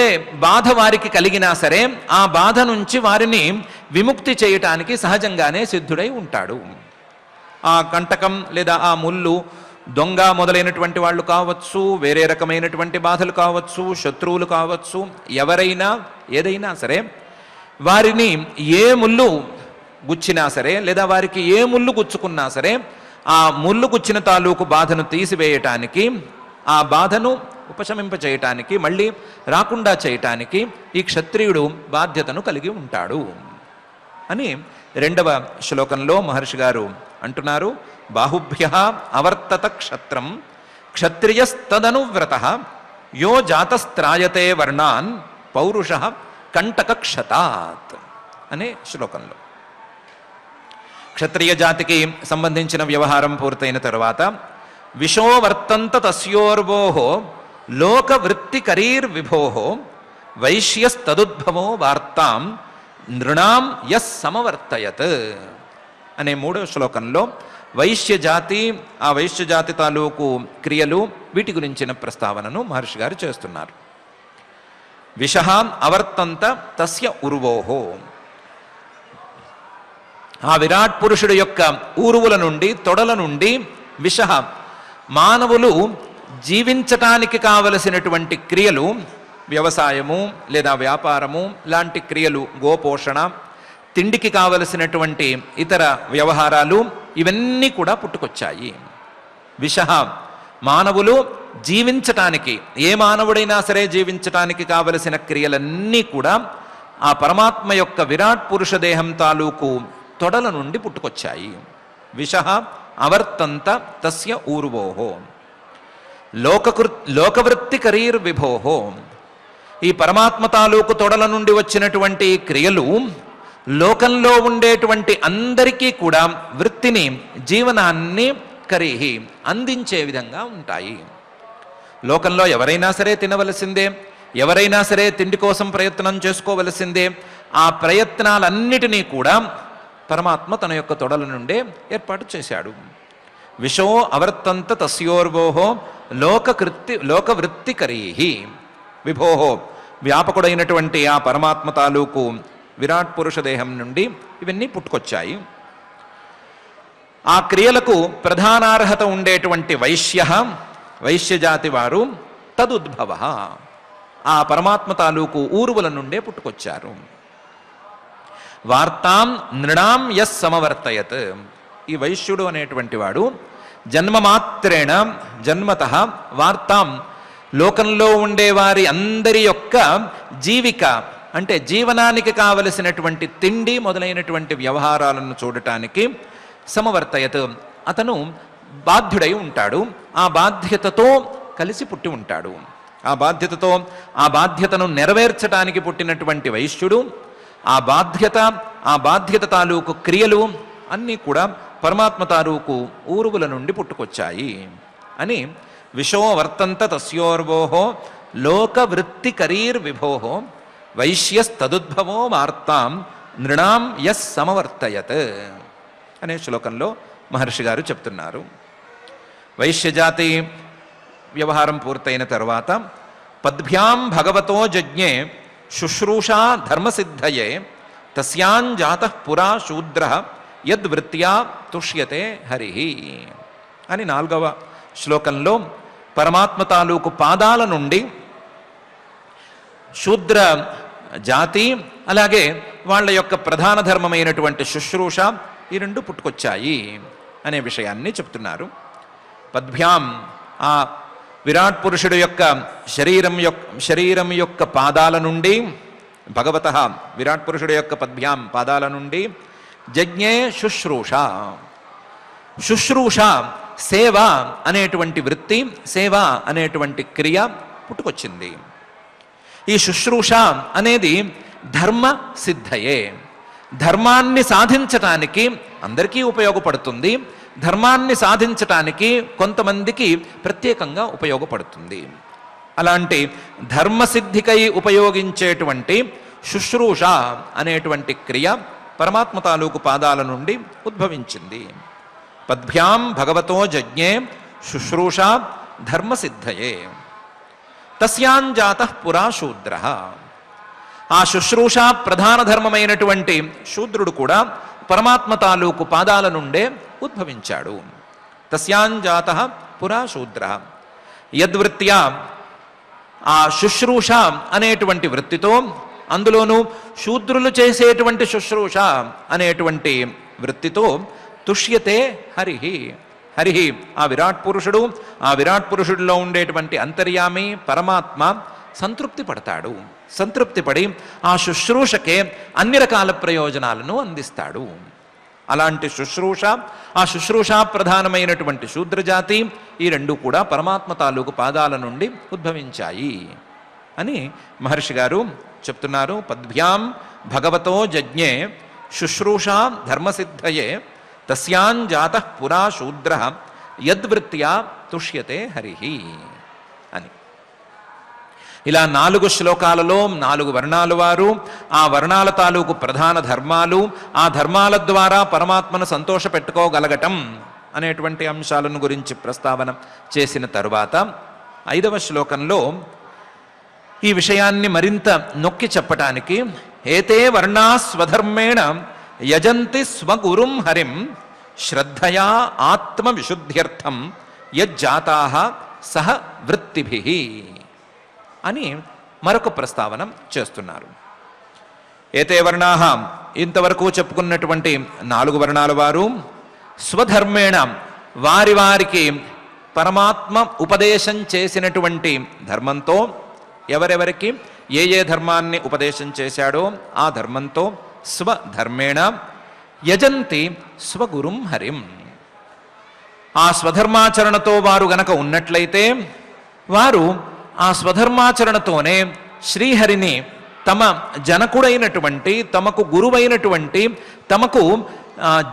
బాధ వారికి కలిగినా సరే ఆ బాధ నుంచి వారిని విముక్తి చేయటానికి సహజంగానే సిద్ధుడై ఉంటాడు. ఆ కంటకం లేదా ఆ ముళ్ళు దొంగ మొదలైనటువంటి వాళ్ళు కావచ్చు, వేరే రకమైనటువంటి బాధలు కావచ్చు, శత్రువులు కావచ్చు, ఎవరైనా ఏదైనా సరే వారిని ఏ ముళ్ళు గుచ్చినా సరే లేదా వారికి ఏ ముళ్ళు గుచ్చుకున్నా సరే ఆ ముళ్ళు గుచ్చిన తాలూకు బాధను తీసివేయటానికి, ఆ బాధను ఉపశమింపచేయటానికి, మళ్ళీ రాకుండా చేయటానికి ఈ క్షత్రియుడు బాధ్యతను కలిగి ఉంటాడు అని 2వ శ్లోకంలో మహర్షి గారు అంటున్నారు. బాహుభ్య అవర్తత క్షత్రం క్షత్రియస్తదనువ్రత యో జాతస్త్రాయతే వర్ణాన్ పౌరుష కంటకక్షతాత్ అనే శ్లోకంలో క్షత్రియ జాతికి సంబంధించిన వ్యవహారం పూర్తయిన తరువాత విశో వర్తంత తస్యోర్వోహో లోకవృత్తికరీర్విభోహో వైశ్యస్తదుద్భవో వార్తాం నృణాం యస్ సమవర్తయత్ అనే 3వ శ్లోకంలో వైశ్యజాతి, ఆ వైశ్యజాతి తాలూకు క్రియలు, వీటి గురించిన ప్రస్తావనను మహర్షి గారు చేస్తున్నారు. విషః అవర్తంత తస్య ఉర్వోహో, ఆ విరాట్ పురుషుడు యొక్క ఊరువుల నుండి, తొడల నుండి విషః, మానవులు జీవించటానికి కావలసినటువంటి క్రియలు, వ్యవసాయము లేదా వ్యాపారము లాంటి క్రియలు, గోపోషణ, తిండికి కావలసినటువంటి ఇతర వ్యవహారాలు, ఇవన్నీ కూడా పుట్టుకొచ్చాయి. విషః, మానవులు జీవించటానికి, ఏ మానవుడైనా సరే జీవించటానికి కావలసిన క్రియలన్నీ కూడా ఆ పరమాత్మ యొక్క విరాట్ పురుష దేహం తాలూకు తొడల నుండి పుట్టుకొచ్చాయి. విషః అవర్తంత తస్య ఊర్వోహో లోకవృత్తికరీర్విభోహో, ఈ పరమాత్మ తాలూకు తొడల నుండి వచ్చినటువంటి క్రియలు లోకంలో ఉండేటువంటి అందరికీ కూడా వృత్తిని, జీవనాన్ని కరీహి అందించే విధంగా ఉంటాయి. లోకంలో ఎవరైనా సరే తినవలసిందే, ఎవరైనా సరే తిండి కోసం ప్రయత్నం చేసుకోవలసిందే. ఆ ప్రయత్నాలన్నిటినీ కూడా పరమాత్మ తన యొక్క తొడల నుండే ఏర్పాటు చేశాడు. విశో అవర్తంత తస్యోర్వోహో లోకవృత్తికరీహి విభోహో, వ్యాపకుడైనటువంటి ఆ పరమాత్మ తాలూకు విరాట్ పురుష దేహం నుండి ఇవన్నీ పుట్టుకొచ్చాయి. ఆ క్రియలకు ప్రధానార్హత ఉండేటువంటి వైశ్యజాతి వారు తదుద్భవ, ఆ పరమాత్మ తాలూకు ఊరువుల నుండే పుట్టుకొచ్చారు. వార్తాం నృణాం యస్ సమవర్తయత్, ఈ వైశ్యుడు అనేటువంటి వాడు జన్మమాత్రేణ జన్మతః వార్తాం, లోకంలో ఉండేవారి అందరి యొక్క జీవిక అంటే జీవనానికి కావలసినటువంటి తిండి మొదలైనటువంటి వ్యవహారాలను చూడటానికి సమవర్తయత్, అతను బాధ్యుడై ఉంటాడు. ఆ బాధ్యతతో కలిసి పుట్టి ఉంటాడు. ఆ బాధ్యతను నెరవేర్చడానికి పుట్టినటువంటి వైశ్యుడు, ఆ బాధ్యత తాలూకు క్రియలు అన్నీ కూడా పరమాత్మ తాలూకు ఊరువుల నుండి పుట్టుకొచ్చాయి అని విశో వర్తంత తస్యోర్వోహో లోకవృత్తికరీర్విభోహో వైశ్యస్తదుద్భవో వార్తాం నృణాం యస్ సమవర్తయత్ అనే శ్లోకంలో మహర్షి గారు చెప్తున్నారు. వైశ్యజాతి వ్యవహారం పూర్తయిన తరువాత పద్భ్యాం భగవతో జజ్ఞే శుశ్రూషా ధర్మసిద్ధయే తస్యాంజాతః పురా శూద్ర యద్వృత్యా తుష్యతే హరి అని 4వ శ్లోకంలో పరమాత్మ తాలూకు పాదాల నుండి శూద్ర జాతి, అలాగే వాళ్ళ యొక్క ప్రధాన ధర్మమైనటువంటి శుశ్రూష, ఈ 2 పుట్టుకొచ్చాయి అనే విషయాన్ని చెప్తున్నారు. పద్భ్యాం, ఆ విరాట్ పురుషుడు యొక్క శరీరం యొక్క పాదాల నుండి, భగవతః విరాట్ పురుషుడు యొక్క పద్భ్యాం పాదాల నుండి జజ్ఞే శుశ్రూష సేవ అనేటువంటి వృత్తి, సేవ అనేటువంటి క్రియ పుట్టుకొచ్చింది. ఈ శుశ్రూష అనేది ధర్మ సిద్ధయే, ధర్మాన్ని సాధించటానికి అందరికీ ఉపయోగపడుతుంది. ధర్మాన్ని సాధించటానికి కొంతమందికి ప్రత్యేకంగా ఉపయోగపడుతుంది. అలాంటి ధర్మసిద్ధికై ఉపయోగించేటువంటి శుశ్రూష అనేటువంటి క్రియ పరమాత్మ తాలూకు పాదాల నుండి ఉద్భవించింది. పద్భ్యాం భగవతో జజ్ఞే శుశ్రూష ధర్మసిద్ధయే తస్యాంజాతః పురా శూద్ర. ఆ శుశ్రూష ప్రధాన ధర్మమైనటువంటి శూద్రుడు కూడా పరమాత్మ తాలూకు పాదాల నుండే ఉద్భవించాడు. తస్యాంజాతః పురా శూద్ర. యద్వృత్యా ఆ శుశ్రూష అనేటువంటి వృత్తితో, అందులోనూ శూద్రులు చేసేటువంటి శుశ్రూష అనేటువంటి వృత్తితో తుష్యతే హరిహి. హరిహి ఆ విరాట్ పురుషుడు, ఆ విరాట్ పురుషుడిలో ఉండేటువంటి అంతర్యామి పరమాత్మ సంతృప్తి పడతాడు. సంతృప్తి పడి ఆ శుశ్రూషకే అన్ని రకాల ప్రయోజనాలను అందిస్తాడు. అలాంటి శుశ్రూష, ఆ శుశ్రూష ప్రధానమైనటువంటి శూద్రజాతి, ఈ రెండు కూడా పరమాత్మ తాలూకు పాదాల నుండి ఉద్భవించాయి అని మహర్షి గారు చెప్తున్నారు. పద్భ్యాం భగవతో జజ్ఞే శుశ్రూష ధర్మసిద్ధయే తస్యాంజాతః పురా శూద్ర యద్వృత్యా తుష్యతే హరిహి అని. ఇలా 4 శ్లోకాలలో 4 వర్ణాల వారు, ఆ వర్ణాల తాలూకు ప్రధాన ధర్మాలు, ఆ ధర్మాల ద్వారా పరమాత్మను సంతోష పెట్టుకోగలగటం అనేటువంటి అంశాలను గురించి ప్రస్తావన చేసిన తరువాత 5వ శ్లోకంలో ఈ విషయాన్ని మరింత నొక్కి చెప్పటానికి ఏతే వర్ణా స్వధర్మేణ యజంతి స్వగురుం హరిం శ్రద్ధయా ఆత్మ విశుద్ధ్యర్థం యజ్జాతాః సహ వృత్తిభిః అని మరొక ప్రస్తావన చేస్తున్నారు. ఏతే వర్ణాః, ఇంతవరకు చెప్పుకున్నటువంటి 4 వర్ణాల వారు స్వధర్మేణ వారి వారికి పరమాత్మ ఉపదేశం చేసినటువంటి ధర్మంతో, ఎవరెవరికి ఏ ఏ ధర్మాన్ని ఉపదేశం చేశాడో ఆ ధర్మంతో స్వధర్మేణ యజంతి స్వగురుం హరిం. ఆ స్వధర్మాచరణతో వారు గనక ఉన్నట్లయితే వారు ఆ స్వధర్మాచరణతోనే శ్రీహరిని తమ జనకుడైనటువంటి, తమకు గురువైనటువంటి, తమకు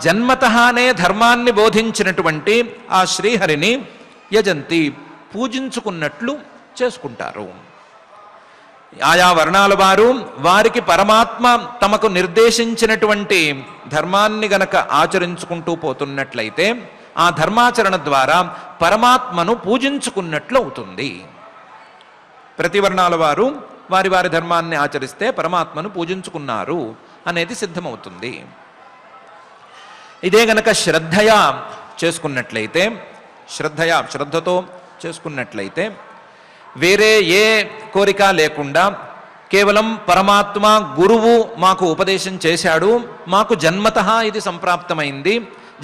జన్మతహానే ధర్మాన్ని బోధించినటువంటి ఆ శ్రీహరిని యజంతి పూజించుకున్నట్లు చేసుకుంటారు. ఆయా వర్ణాల వారు వారికి పరమాత్మ తమకు నిర్దేశించినటువంటి ధర్మాన్ని గనక ఆచరించుకుంటూ పోతున్నట్లయితే ఆ ధర్మాచరణ ద్వారా పరమాత్మను పూజించుకున్నట్లు అవుతుంది. ప్రతి వర్ణాల వారు వారి వారి ధర్మాన్ని ఆచరిస్తే పరమాత్మను పూజించుకున్నారు అనేది సిద్ధమవుతుంది. ఇదే గనక శ్రద్ధయా చేసుకున్నట్లయితే, శ్రద్ధతో చేసుకున్నట్లయితే, వేరే ఏ కోరిక లేకుండా కేవలం పరమాత్మ గురువు మాకు ఉపదేశం చేశాడు, మాకు జన్మతః ఇది సంప్రాప్తమైంది,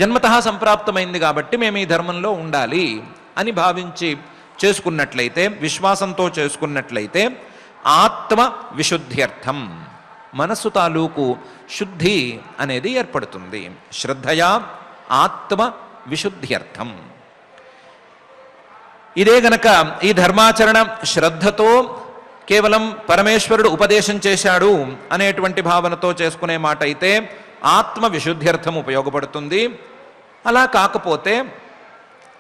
జన్మతః సంప్రాప్తమైంది కాబట్టి మేము ఈ ధర్మంలో ఉండాలి అని భావించి చేసుకున్నట్లయితే, విశ్వాసంతో చేసుకున్నట్లయితే ఆత్మ విశుద్ధ్యర్థం, మనస్సు తాలూకు శుద్ధి అనేది ఏర్పడుతుంది. శ్రద్ధయా ఆత్మ విశుద్ధ్యర్థం. ఇదే గనక ఈ ధర్మాచరణ శ్రద్ధతో కేవలం పరమేశ్వరుడు ఉపదేశం చేశాడు అనేటువంటి భావనతో చేసుకునే మాట అయితే ఆత్మ విశుద్ధ్యర్థం ఉపయోగపడుతుంది. అలా కాకపోతే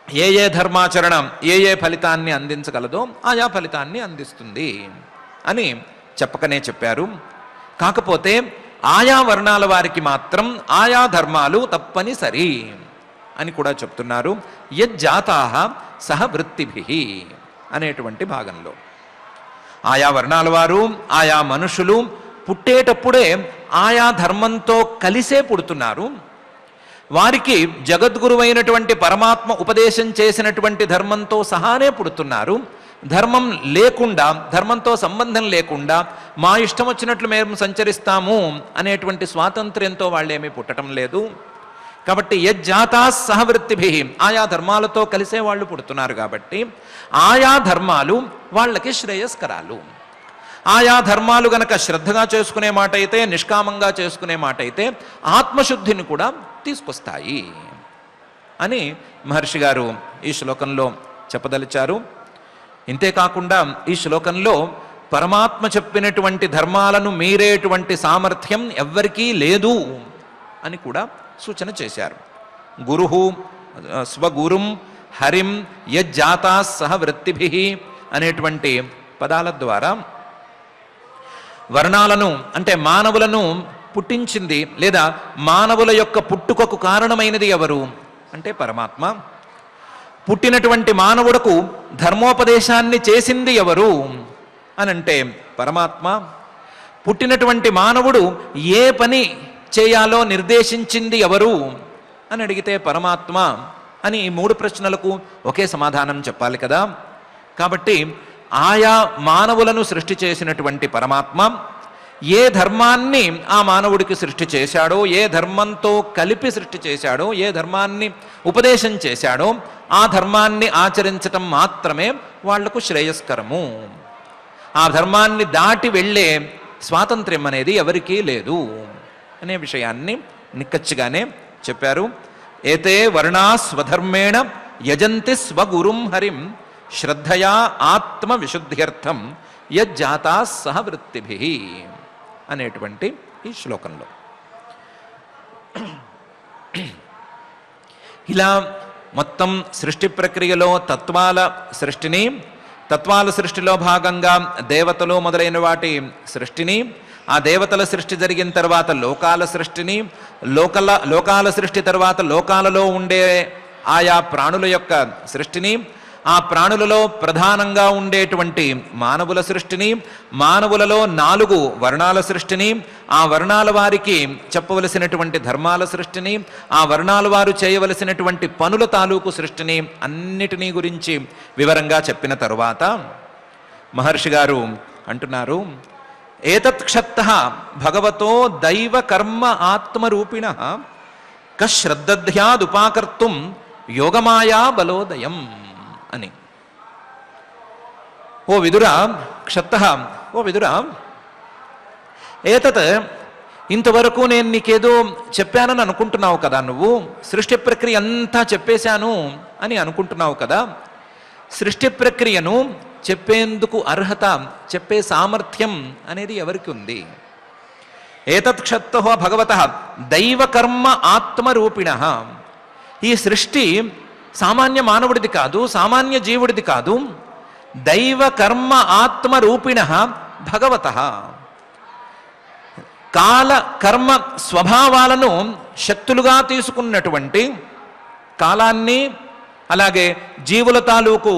ఏ ఏ ధర్మాచరణం ఏ ఏ ఫలితాన్ని అందించగలదో ఆయా ఫలితాన్ని అందిస్తుంది అని చెప్పకనే చెప్పారు. కాకపోతే ఆయా వర్ణాల వారికి మాత్రం ఆయా ధర్మాలు తప్పనిసరి అని కూడా చెప్తున్నారు. యజ్జాతాః సహ వృత్తిభిః అనేటువంటి భాగంలో ఆయా వర్ణాల వారు, ఆయా మనుషులు పుట్టేటప్పుడే ఆయా ధర్మంతో కలిసే పుడుతున్నారు. వారికి జగద్గురువైనటువంటి పరమాత్మ ఉపదేశం చేసినటువంటి ధర్మంతో సహానే పుడుతున్నారు. ధర్మం లేకుండా, ధర్మంతో సంబంధం లేకుండా మా ఇష్టం వచ్చినట్లు మేము సంచరిస్తాము అనేటువంటి స్వాతంత్ర్యంతో వాళ్ళేమీ పుట్టడం లేదు. కాబట్టి యజ్జాతా సహవృత్తిభి, ఆయా ధర్మాలతో కలిసే వాళ్ళు పుడుతున్నారు కాబట్టి ఆయా ధర్మాలు వాళ్ళకి శ్రేయస్కరాలు. ఆయా ధర్మాలు గనక శ్రద్ధగా చేసుకునే మాట అయితే, నిష్కామంగా చేసుకునే మాట అయితే ఆత్మశుద్ధిని కూడా తీసుకొస్తాయి అని మహర్షి గారు ఈ శ్లోకంలో చెప్పదలిచారు. ఇంతేకాకుండా ఈ శ్లోకంలో పరమాత్మ చెప్పినటువంటి ధర్మాలను మీరేటువంటి సామర్థ్యం ఎవ్వరికీ లేదు అని కూడా సూచన చేశారు. గురుహు స్వగురుం హరిం యజ్జాతా సహ వృత్తిభిః అనేటువంటి పదాల ద్వారా వర్ణాలను అంటే మానవులను పుట్టించింది లేదా మానవుల యొక్క పుట్టుకకు కారణమైనది ఎవరు అంటే పరమాత్మ. పుట్టినటువంటి మానవుడకు ధర్మోపదేశాన్ని చేసింది ఎవరు అనంటే పరమాత్మ. పుట్టినటువంటి మానవుడు ఏ పని చేయాలో నిర్దేశించింది ఎవరు అని అడిగితే పరమాత్మ అని ఈ 3 ప్రశ్నలకు ఒకే సమాధానం చెప్పాలి కదా. కాబట్టి ఆయా మానవులను సృష్టి చేసినటువంటి పరమాత్మ ఏ ధర్మాన్ని ఆ మానవుడికి సృష్టి చేశాడో, ఏ ధర్మంతో కలిపి సృష్టి చేశాడో, ఏ ధర్మాన్ని ఉపదేశం చేశాడో ఆ ధర్మాన్ని ఆచరించటం మాత్రమే వాళ్లకు శ్రేయస్కరము. ఆ ధర్మాన్ని దాటి వెళ్ళే స్వాతంత్ర్యం అనేది ఎవరికీ లేదు అనే విషయాన్ని నిక్కచ్చిగానే చెప్పారు. ఏతే వర్ణా స్వధర్మేణ యజంతి స్వగురుం హరిం శ్రద్ధయా ఆత్మ విశుద్ధ్యర్థం యజ్జాతా సహ వృత్తిభిః అనేటువంటి ఈ శ్లోకంలో ఇలా మొత్తం సృష్టి ప్రక్రియలో తత్వాల సృష్టిలో భాగంగా దేవతలు మొదలైన వాటి సృష్టిని, ఆ దేవతల సృష్టి జరిగిన తర్వాత లోకాల సృష్టిని, లోకాల సృష్టి తర్వాత లోకాలలో ఉండే ఆయా ప్రాణుల యొక్క సృష్టిని, ఆ ప్రాణులలో ప్రధానంగా ఉండేటువంటి మానవుల సృష్టిని, మానవులలో 4 వర్ణాల సృష్టిని, ఆ వర్ణాల వారికి చెప్పవలసినటువంటి ధర్మాల సృష్టిని, ఆ వర్ణాల వారు చేయవలసినటువంటి పనుల తాలూకు సృష్టిని అన్నిటినీ గురించి వివరంగా చెప్పిన తరువాత మహర్షి గారు అంటున్నారు, ఏతత్ క్షత్తః భగవతో దైవ కర్మ ఆత్మరూపిణ కశ్రద్ధధ్యాదుపాకర్తుం యోగమాయా బలోదయం అని. ఓ విదురా, క్షత్తః, ఓ విదురా, ఏతత్ ఇంతవరకు నేను నీకేదో చెప్పానని అనుకుంటున్నావు కదా, నువ్వు సృష్టి ప్రక్రియ అంతా చెప్పేశాను అని అనుకుంటున్నావు కదా. సృష్టి ప్రక్రియను చెప్పేందుకు అర్హత, చెప్పే సామర్థ్యం అనేది ఎవరికి ఉంది? ఏతత్ క్షత్తః భగవతః దైవకర్మ ఆత్మరూపిణః. ఈ సృష్టి సామాన్య మానవుడిది కాదు, సామాన్య జీవుడిది కాదు. దైవ కర్మ ఆత్మరూపిణః భగవతః. కాల కర్మ స్వభావాలను శక్తులుగా తీసుకున్నటువంటి, కాలాన్ని అలాగే జీవుల తాలూకు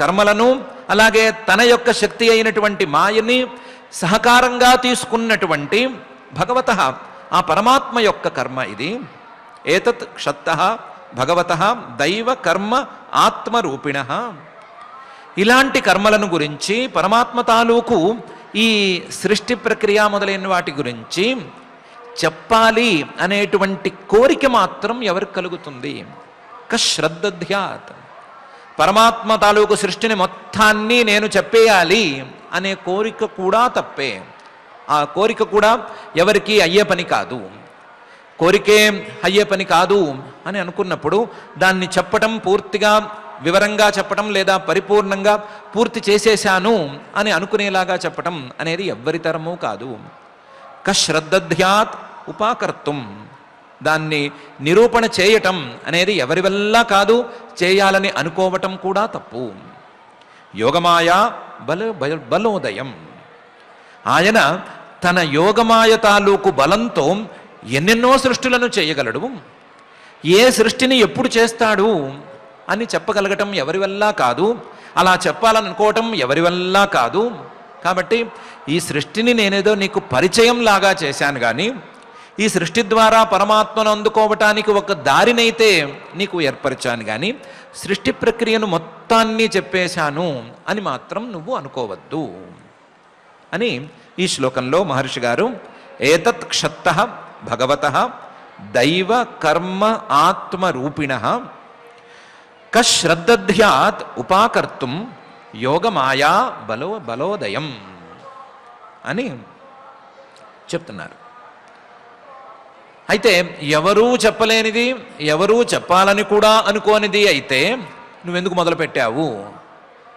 కర్మలను అలాగే తన యొక్క శక్తి అయినటువంటి మాయని సహకారంగా తీసుకున్నటువంటి భగవతః, ఆ పరమాత్మ యొక్క కర్మ ఇది. ఏతత్ క్షత్తః భగవతః దైవ కర్మ ఆత్మరూపిణః. ఇలాంటి కర్మలను గురించి, పరమాత్మ తాలూకు ఈ సృష్టి ప్రక్రియ మొదలైన వాటి గురించి చెప్పాలి అనేటువంటి కోరిక మాత్రం ఎవరికి కలుగుతుంది? కశ్రద్ధధ్యాత్. పరమాత్మ తాలూకు సృష్టిని మొత్తాన్ని నేను చెప్పేయాలి అనే కోరిక కూడా తప్పే. ఆ కోరిక కూడా ఎవరికి అయ్యే పని కాదు. కోరికే అయ్యే పని కాదు అని అనుకున్నప్పుడు దాన్ని చెప్పటం, పూర్తిగా వివరంగా చెప్పటం లేదా పరిపూర్ణంగా పూర్తి చేసేశాను అని అనుకునేలాగా చెప్పటం అనేది ఎవ్వరితరమూ కాదు. కశ్రద్ధధ్యాత్ ఉపాకర్తుం. దాన్ని నిరూపణ చేయటం అనేది ఎవరి వల్ల కాదు, చేయాలని అనుకోవటం కూడా తప్పు. యోగమాయా బలోదయం. ఆయన తన యోగమాయ తాలూకు బలంతో ఎన్నెన్నో సృష్టిలను చేయగలడు. ఏ సృష్టిని ఎప్పుడు చేస్తాడు అని చెప్పగలగటం ఎవరి వల్ల కాదు, అలా చెప్పాలనుకోవటం ఎవరి వల్ల కాదు. కాబట్టి ఈ సృష్టిని నేనేదో నీకు పరిచయం లాగా చేశాను కానీ, ఈ సృష్టి ద్వారా పరమాత్మను అందుకోవటానికి ఒక దారినైతే నీకు ఏర్పరిచాను కానీ సృష్టి ప్రక్రియను మొత్తాన్ని చెప్పేశాను అని మాత్రం నువ్వు అనుకోవద్దు అని ఈ శ్లోకంలో మహర్షి గారు ఏతత్ క్షత్తః భగవతః దైవ కర్మ ఆత్మరూపిణః కశ్రద్ధధ్యాత్ ఉపాకర్తుం యోగమాయా బలోదయం అని చెప్తున్నారు. అయితే ఎవరూ చెప్పలేనిది, ఎవరూ చెప్పాలని కూడా అనుకోనిది అయితే నువ్వెందుకు మొదలుపెట్టావు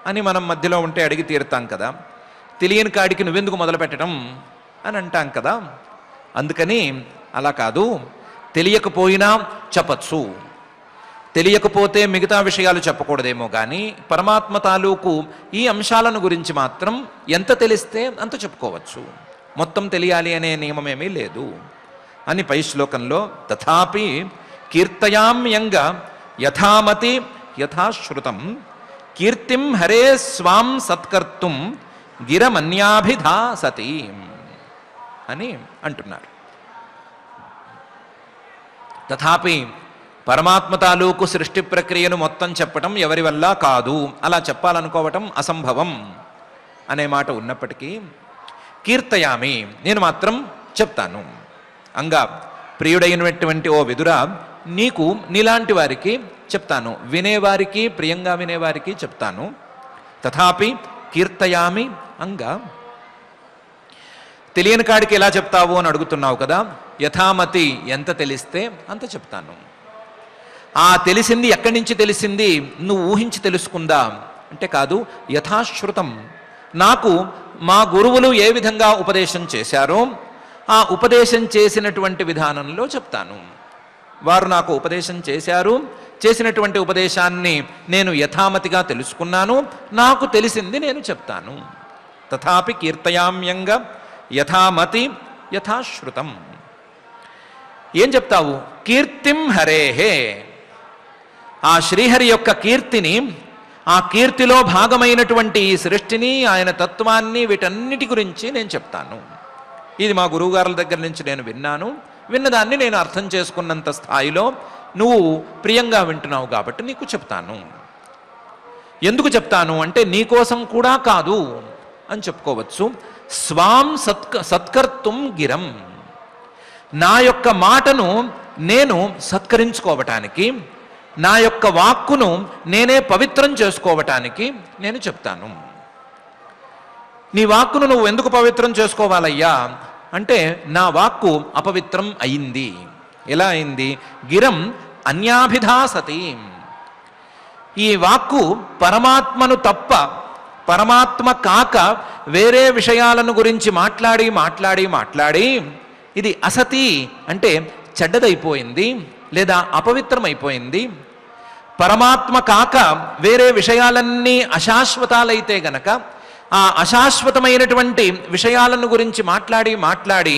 అని మనం మధ్యలో ఉంటే అడిగి తీరుతాం కదా. తెలియని కాడికి నువ్వెందుకు మొదలుపెట్టడం అని అంటాం కదా. అందుకని అలా కాదు, తెలియకపోయినా చెప్పచ్చు. తెలియకపోతే మిగతా విషయాలు చెప్పకూడదేమో కానీ పరమాత్మ తాలూకు ఈ అంశాలను గురించి మాత్రం ఎంత తెలిస్తే అంత చెప్పుకోవచ్చు. మొత్తం తెలియాలి అనే నియమమేమీ లేదు. అని పై శ్లోకంలో తథాపి కీర్తయామ్యంగ యథామతి యథాశ్రుతం కీర్తిం హరే స్వాం సత్కర్తుం గిరమన్యాభిధాసతి అని అంటున్నారు. తథాపి పరమాత్మ తాలూకు సృష్టి ప్రక్రియను మొత్తం చెప్పటం ఎవరి వల్ల కాదు, అలా చెప్పాలనుకోవటం అసంభవం అనే మాట ఉన్నప్పటికీ కీర్తయామి, నేను మాత్రం చెప్తాను. అంగా ప్రియుడైనటువంటి ఓ విదుర, నీకు నీలాంటి వారికి చెప్తాను, వినేవారికి ప్రియంగా వినేవారికి చెప్తాను. తథాపి కీర్తయామి అంగా తెలియని కాడికి ఎలా చెప్తావు అని అడుగుతున్నావు కదా. యథామతి, ఎంత తెలిస్తే అంత చెప్తాను. ఆ తెలిసింది ఎక్కడి నుంచి తెలిసింది, నువ్వు ఊహించి తెలుసుకుందా అంటే కాదు. యథాశ్రుతం, నాకు మా గురువులు ఏ విధంగా ఉపదేశం చేశారో ఆ ఉపదేశం చేసినటువంటి విధానంలో చెప్తాను. వారు నాకు ఉపదేశం చేశారు, చేసినటువంటి ఉపదేశాన్ని నేను యథామతిగా తెలుసుకున్నాను, నాకు తెలిసింది నేను చెప్తాను. తథాపి కీర్తయామ్యంగా యథామతి యథాశ్రుతం. ఏం చెప్తావు? కీర్తిం హరేహే, ఆ శ్రీహరి యొక్క కీర్తిని, ఆ కీర్తిలో భాగమైనటువంటి ఈ సృష్టిని, ఆయన తత్వాన్ని, వీటన్నిటి గురించి నేను చెప్తాను. ఇది మా గురువుగారుల దగ్గర నుంచి నేను విన్నాను, విన్నదాన్ని నేను అర్థం చేసుకున్నంత స్థాయిలో నువ్వు ప్రియంగా వింటున్నావు కాబట్టి నీకు చెప్తాను. ఎందుకు చెప్తాను అంటే నీకోసం కూడా కాదు అని చెప్పుకోవచ్చు. స్వాం సత్కర్తుం గిరం, నా యొక్క మాటను నేను సత్కరించుకోవటానికి, నా యొక్క వాక్కును నేనే పవిత్రం చేసుకోవటానికి నేను చెప్తాను. నీ వాక్కును నువ్వు ఎందుకు పవిత్రం చేసుకోవాలయ్యా అంటే నా వాక్కు అపవిత్రం అయింది. ఎలా అయింది? గిరం అన్యాభిధాసతి, ఈ వాక్కు పరమాత్మను తప్ప, పరమాత్మ కాక వేరే విషయాలను గురించి మాట్లాడి మాట్లాడి మాట్లాడి ఇది అసతి అంటే చెడ్డదైపోయింది లేదా అపవిత్రమైపోయింది. పరమాత్మ కాక వేరే విషయాలన్నీ అశాశ్వతాలైతే గనక ఆ అశాశ్వతమైనటువంటి విషయాలను గురించి మాట్లాడి మాట్లాడి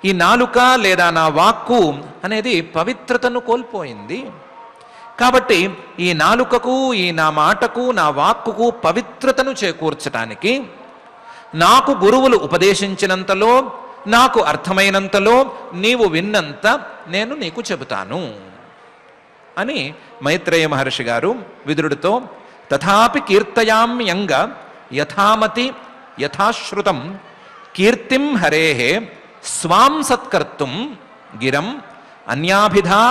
ఈ నాలుక లేదా నా వాక్కు అనేది పవిత్రతను కోల్పోయింది. కాబట్టి ఈ నాలుకకు, ఈ నా మాటకు, నా వాక్కుకు పవిత్రతను చేకూర్చడానికి నాకు గురువులు ఉపదేశించినంతలో, నాకు అర్థమైనంతలో, నీవు విన్నంత నేను నీకు చెబుతాను అని మైత్రేయ మహర్షి గారు విదురుడితో తథాపి కీర్తయామ్యంగా యథామతి యథాశ్రుతం కీర్తిం హరేహే స్వాం సత్కర్తుం గిరం అన్యాభిధా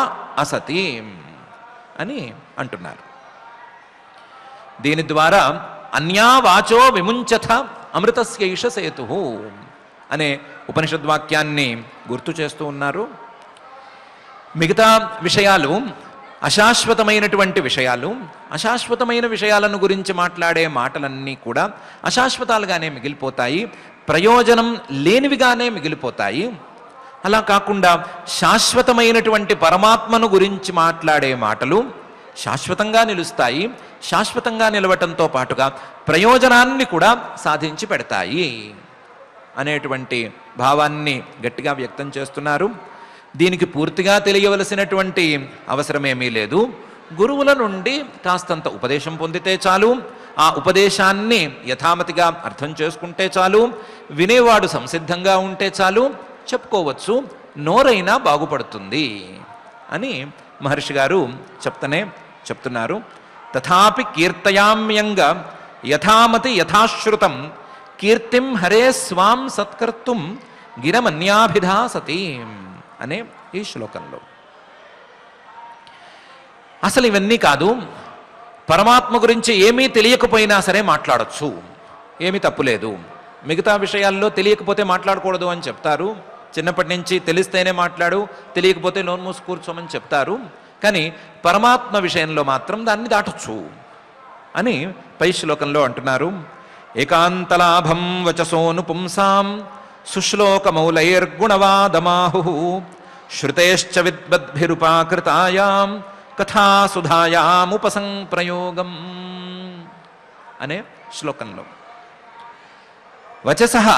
అసతి అని అంటున్నారు. దీని ద్వారా అన్యావాచో విముంచథ అమృతస్యైష సేతు అనే ఉపనిషద్వాక్యాన్ని గుర్తు చేస్తూ ఉన్నారు. మిగతా విషయాలు అశాశ్వతమైనటువంటి విషయాలు, అశాశ్వతమైన విషయాలను గురించి మాట్లాడే మాటలన్నీ కూడా అశాశ్వతాలుగానే మిగిలిపోతాయి, ప్రయోజనం లేనివిగానే మిగిలిపోతాయి. అలా కాకుండా శాశ్వతమైనటువంటి పరమాత్మను గురించి మాట్లాడే మాటలు శాశ్వతంగా నిలుస్తాయి. శాశ్వతంగా నిలవటంతో పాటుగా ప్రయోజనాన్ని కూడా సాధించి పెడతాయి అనేటువంటి భావాన్ని గట్టిగా వ్యక్తం చేస్తున్నారు. దీనికి పూర్తిగా తెలియవలసినటువంటి అవసరమేమీ లేదు. గురువుల నుండి కాస్తంత ఉపదేశం పొందితే చాలు, ఆ ఉపదేశాన్ని యథామతిగా అర్థం చేసుకుంటే చాలు, వినేవాడు సంసిద్ధంగా ఉంటే చాలు, చెప్పుకోవచ్చు, నోరైనా బాగుపడుతుంది అని మహర్షి గారు చెప్తున్నారు. తథాపి కీర్తయామ్యంగా యథామతి యథాశ్రుతం కీర్తిం హరే స్వాం సత్కర్తుం గిరమన్యాభిధాసతి అనే ఈ శ్లోకంలో. అసలు ఇవన్నీ కాదు, పరమాత్మ గురించి ఏమీ తెలియకపోయినా సరే మాట్లాడచ్చు, ఏమీ తప్పులేదు. మిగతా విషయాల్లో తెలియకపోతే మాట్లాడకూడదు అని చెప్తారు. చిన్నప్పటి నుంచి తెలిస్తేనే మాట్లాడు, తెలియకపోతే నోరు మూసి కూర్చోమని చెప్తారు. కానీ పరమాత్మ విషయంలో మాత్రం దాన్ని దాటొచ్చు అని పై శ్లోకంలో అంటున్నారు. ఏకాంతలాభం వచసోను పుంసాం సుశ్లోకమౌలైర్గుణవాదమాహు శ్రుతేశ్చ విద్వద్భిరుపాకృతాయాం కథాసుధాయాముపసంప్రయోగం అనే శ్లోకంలో వచసః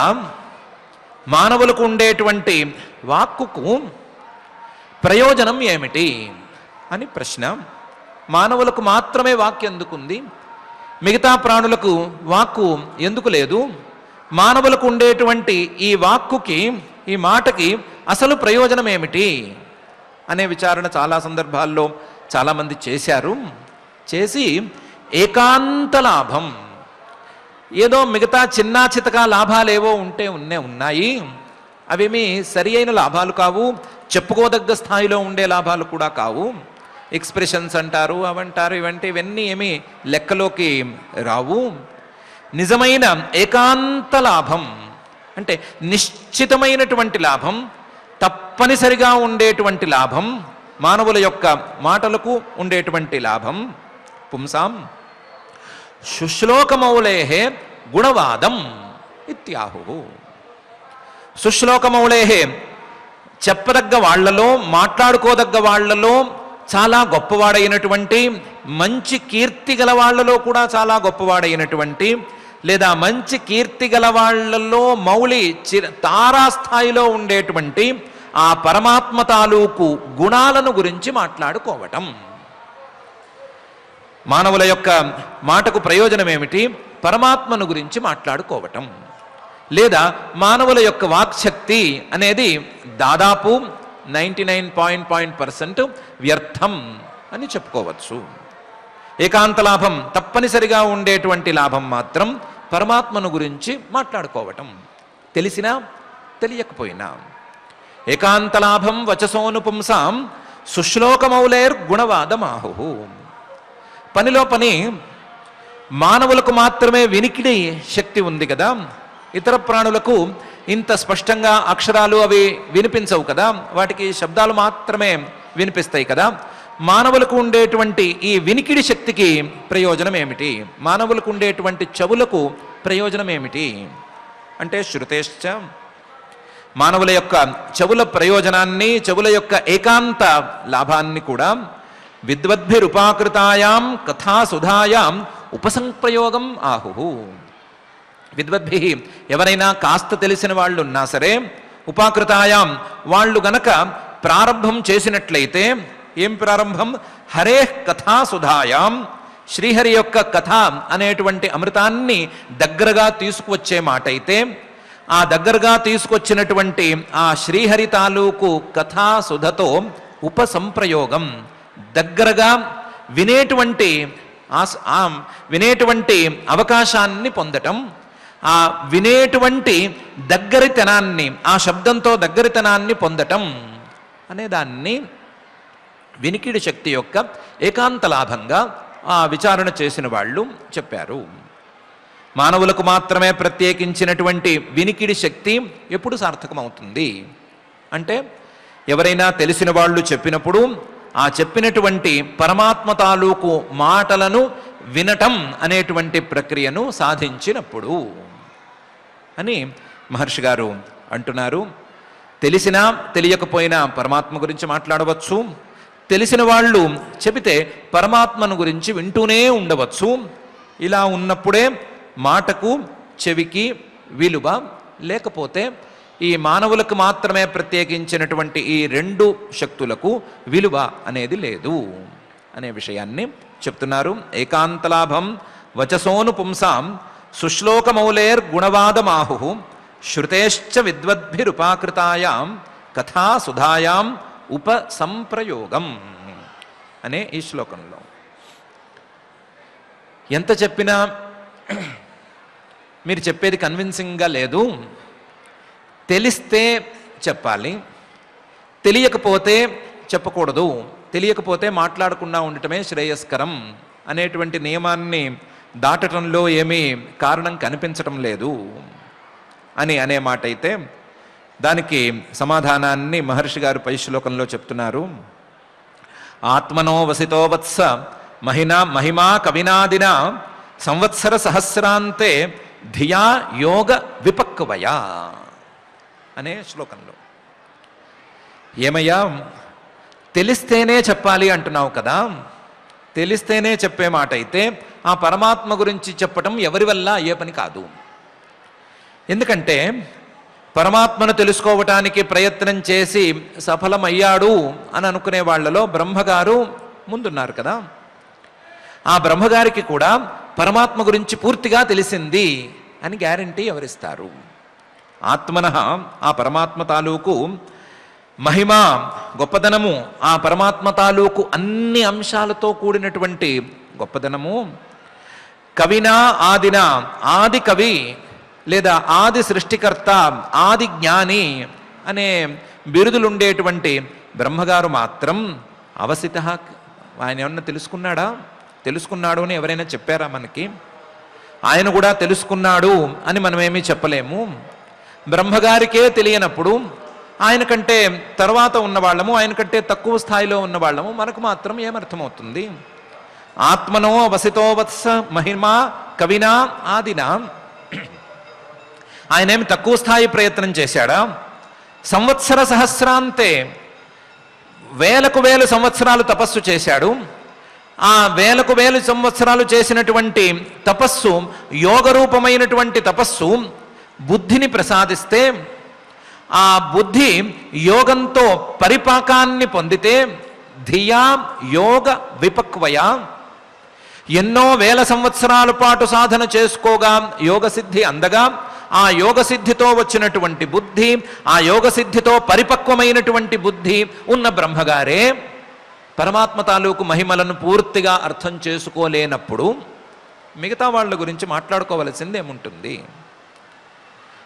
మానవులకు ఉండేటువంటి వాక్కుకు ప్రయోజనం ఏమిటి అని ప్రశ్న. మానవులకు మాత్రమే వాక్కు ఎందుకుంది, మిగతా ప్రాణులకు వాక్కు ఎందుకు లేదు, మానవులకు ఉండేటువంటి ఈ వాక్కుకి, ఈ మాటకి అసలు ప్రయోజనం ఏమిటి అనే విచారణ చాలా సందర్భాల్లో చాలామంది చేశారు. చేసి ఏకాంత లాభం, ఏదో మిగతా చిన్న చితకా లాభాలేవో ఉన్నాయి, అవేమీ సరి అయిన లాభాలు కావు, చెప్పుకోదగ్గ స్థాయిలో ఉండే లాభాలు కూడా కావు. ఎక్స్ప్రెషన్స్ అంటారు, అవంటారు, ఇవన్నీ ఏమీ లెక్కలోకి రావు. నిజమైన ఏకాంత లాభం అంటే నిశ్చితమైనటువంటి లాభం, తప్పనిసరిగా ఉండేటువంటి లాభం, మానవుల యొక్క మాటలకు ఉండేటువంటి లాభం. పుంసాం శుశ్లోకమౌళేహే గుణవాదం ఇత్యాహు. శుశ్లోకమౌళేహే చెప్పదగ్గ వాళ్లలో, మాట్లాడుకోదగ్గ వాళ్లలో చాలా గొప్పవాడైనటువంటి, మంచి కీర్తి గల వాళ్లలో కూడా చాలా గొప్పవాడైనటువంటి, లేదా మంచి కీర్తి గల వాళ్లలో మౌళి తారాస్థాయిలో ఉండేటువంటి ఆ పరమాత్మ తాలూకు గుణాలను గురించి మాట్లాడుకోవటం. మానవుల యొక్క మాటకు ప్రయోజనం ఏమిటి, పరమాత్మను గురించి మాట్లాడుకోవటం. లేదా మానవుల యొక్క వాక్శక్తి అనేది దాదాపు 99% వ్యర్థం అని చెప్పుకోవచ్చు. ఏకాంత లాభం, తప్పనిసరిగా ఉండేటువంటి లాభం మాత్రం పరమాత్మను గురించి మాట్లాడుకోవటం, తెలిసినా తెలియకపోయినా. ఏకాంత లాభం వచసోను పుంసాం సుశ్లోకమౌలేర్ గుణవాదమాహు. పనిలో పని మానవులకు మాత్రమే వినికిడి శక్తి ఉంది కదా, ఇతర ప్రాణులకు ఇంత స్పష్టంగా అక్షరాలు అవి వినిపించవు కదా, వాటికి శబ్దాలు మాత్రమే వినిపిస్తాయి కదా. మానవులకు ఉండేటువంటి ఈ వినికిడి శక్తికి ప్రయోజనం ఏమిటి, మానవులకు ఉండేటువంటి చెవులకు ప్రయోజనం ఏమిటి అంటే శృతేశ్చ, మానవుల యొక్క చెవుల ప్రయోజనాన్ని, చెవుల యొక్క ఏకాంత లాభాన్ని కూడా విద్వద్భిరుపాకృతాయాం కథాసుధాయాం ఉపసంప్రయోగం ఆహు. విద్వద్భి ఎవరైనా కాస్త తెలిసిన వాళ్ళు ఉన్నా సరే, ఉపాకృతాయాం వాళ్ళు గనక ప్రారంభం చేసినట్లయితే, ఏం ప్రారంభం, హరే కథాసుధాయాం, శ్రీహరి యొక్క కథ అనేటువంటి అమృతాన్ని దగ్గరగా తీసుకువచ్చే మాట అయితే, ఆ దగ్గరగా తీసుకొచ్చినటువంటి ఆ శ్రీహరి తాలూకు కథాసుధతో ఉపసంప్రయోగం, దగ్గరగా వినేటువంటి అవకాశాన్ని పొందటం, ఆ వినేటువంటి దగ్గరితనాన్ని, ఆ శబ్దంతో దగ్గరితనాన్ని పొందటం అనే దాన్ని వినికిడి శక్తి యొక్క ఏకాంత లాభంగా ఆ విచారణ చేసిన వాళ్ళు చెప్పారు. మానవులకు మాత్రమే ప్రత్యేకించినటువంటి వినికిడి శక్తి ఎప్పుడు సార్థకమవుతుంది అంటే, ఎవరైనా తెలిసిన వాళ్ళు చెప్పినప్పుడు ఆ చెప్పినటువంటి పరమాత్మ తాలూకు మాటలను వినటం అనేటువంటి ప్రక్రియను సాధించినప్పుడు అని మహర్షి గారు అంటున్నారు. తెలిసినా తెలియకపోయినా పరమాత్మ గురించి మాట్లాడవచ్చు, తెలిసిన వాళ్ళు చెబితే పరమాత్మను గురించి వింటూనే ఉండవచ్చు. ఇలా ఉన్నప్పుడే మాటకు చెవికి విలువ, లేకపోతే ఈ మానవులకు మాత్రమే ప్రత్యేకించినటువంటి ఈ రెండు శక్తులకు విలువ అనేది లేదు అనే విషయాన్ని చెప్తున్నారు. ఏకాంతలాభం వచసోను పుంసాం సుశ్లోకమౌలేర్ గుణవాదమాహు శృతేశ్చ విద్వద్భిరుపాకృతాయాం కథా సుధాయాం ఉపసంప్రయోగం అనే ఈ శ్లోకంలో. ఎంత చెప్పినా మీరు చెప్పేది కన్విన్సింగ్గా లేదు, తెలిస్తే చెప్పాలి, తెలియకపోతే చెప్పకూడదు, తెలియకపోతే మాట్లాడకుండా ఉండటమే శ్రేయస్కరం అనేటువంటి నియమాన్ని దాటడంలో ఏమీ కారణం కనిపించటం లేదు అని అనే మాట అయితే, దానికి సమాధానాన్ని మహర్షి గారు పై శ్లోకంలో చెప్తున్నారు. ఆత్మనో వసితో వత్స మహిమా కవినాదిన సంవత్సర సహస్రాంతే ధియా యోగ విపక్వయా అనే శ్లోకంలో. ఏమయ్యా, తెలిస్తేనే చెప్పాలి అంటున్నావు కదా, తెలిస్తేనే చెప్పే మాట అయితే ఆ పరమాత్మ గురించి చెప్పటం ఎవరి వల్ల అయ్యే పని కాదు. ఎందుకంటే పరమాత్మను తెలుసుకోవటానికి ప్రయత్నం చేసి సఫలమయ్యాడు అని అనుకునే వాళ్ళలో బ్రహ్మగారు ముందున్నారు కదా. ఆ బ్రహ్మగారికి కూడా పరమాత్మ గురించి పూర్తిగా తెలిసింది అని గ్యారంటీ ఎవరిస్తారు? ఆత్మనః, ఆ పరమాత్మ తాలూకు మహిమ, గొప్పదనము, ఆ పరమాత్మ తాలూకు అన్ని అంశాలతో కూడినటువంటి గొప్పదనము, కవినా ఆదిన, ఆది కవి లేదా ఆది సృష్టికర్త, ఆది జ్ఞాని అనే బిరుదులుండేటువంటి బ్రహ్మగారు మాత్రం అవసిత, ఆయన ఏమన్నా తెలుసుకున్నాడా? తెలుసుకున్నాడు అని ఎవరైనా చెప్పారా మనకి? ఆయన కూడా తెలుసుకున్నాడు అని మనమేమీ చెప్పలేము. బ్రహ్మగారికే తెలియనప్పుడు ఆయన కంటే తర్వాత ఉన్నవాళ్ళము, ఆయన కంటే తక్కువ స్థాయిలో ఉన్నవాళ్ళము మనకు మాత్రం ఏమర్థమవుతుంది? ఆత్మనో వసితో వత్స మహిమా కవినా ఆదినా, ఆయనేమి తక్కువ స్థాయి ప్రయత్నం చేశాడా? సంవత్సర సహస్రాంతే, వేలకు వేలు సంవత్సరాలు తపస్సు చేశాడు. ఆ వేలకు వేలు సంవత్సరాలు చేసినటువంటి తపస్సు, యోగరూపమైనటువంటి తపస్సు బుద్ధిని ప్రసాదిస్తే, ఆ బుద్ధి యోగంతో పరిపాకాన్ని పొందితే, ధియా యోగ విపక్వయ, ఎన్నో వేల సంవత్సరాల పాటు సాధన చేసుకోగా యోగసిద్ధి అందగా, ఆ యోగసిద్ధితో వచ్చినటువంటి బుద్ధి, ఆ యోగసిద్ధితో పరిపక్వమైనటువంటి బుద్ధి ఉన్న బ్రహ్మగారే పరమాత్మ తాలూకు మహిమలను పూర్తిగా అర్థం చేసుకోలేనప్పుడు మిగతా వాళ్ళ గురించి మాట్లాడుకోవలసిందేముంటుంది?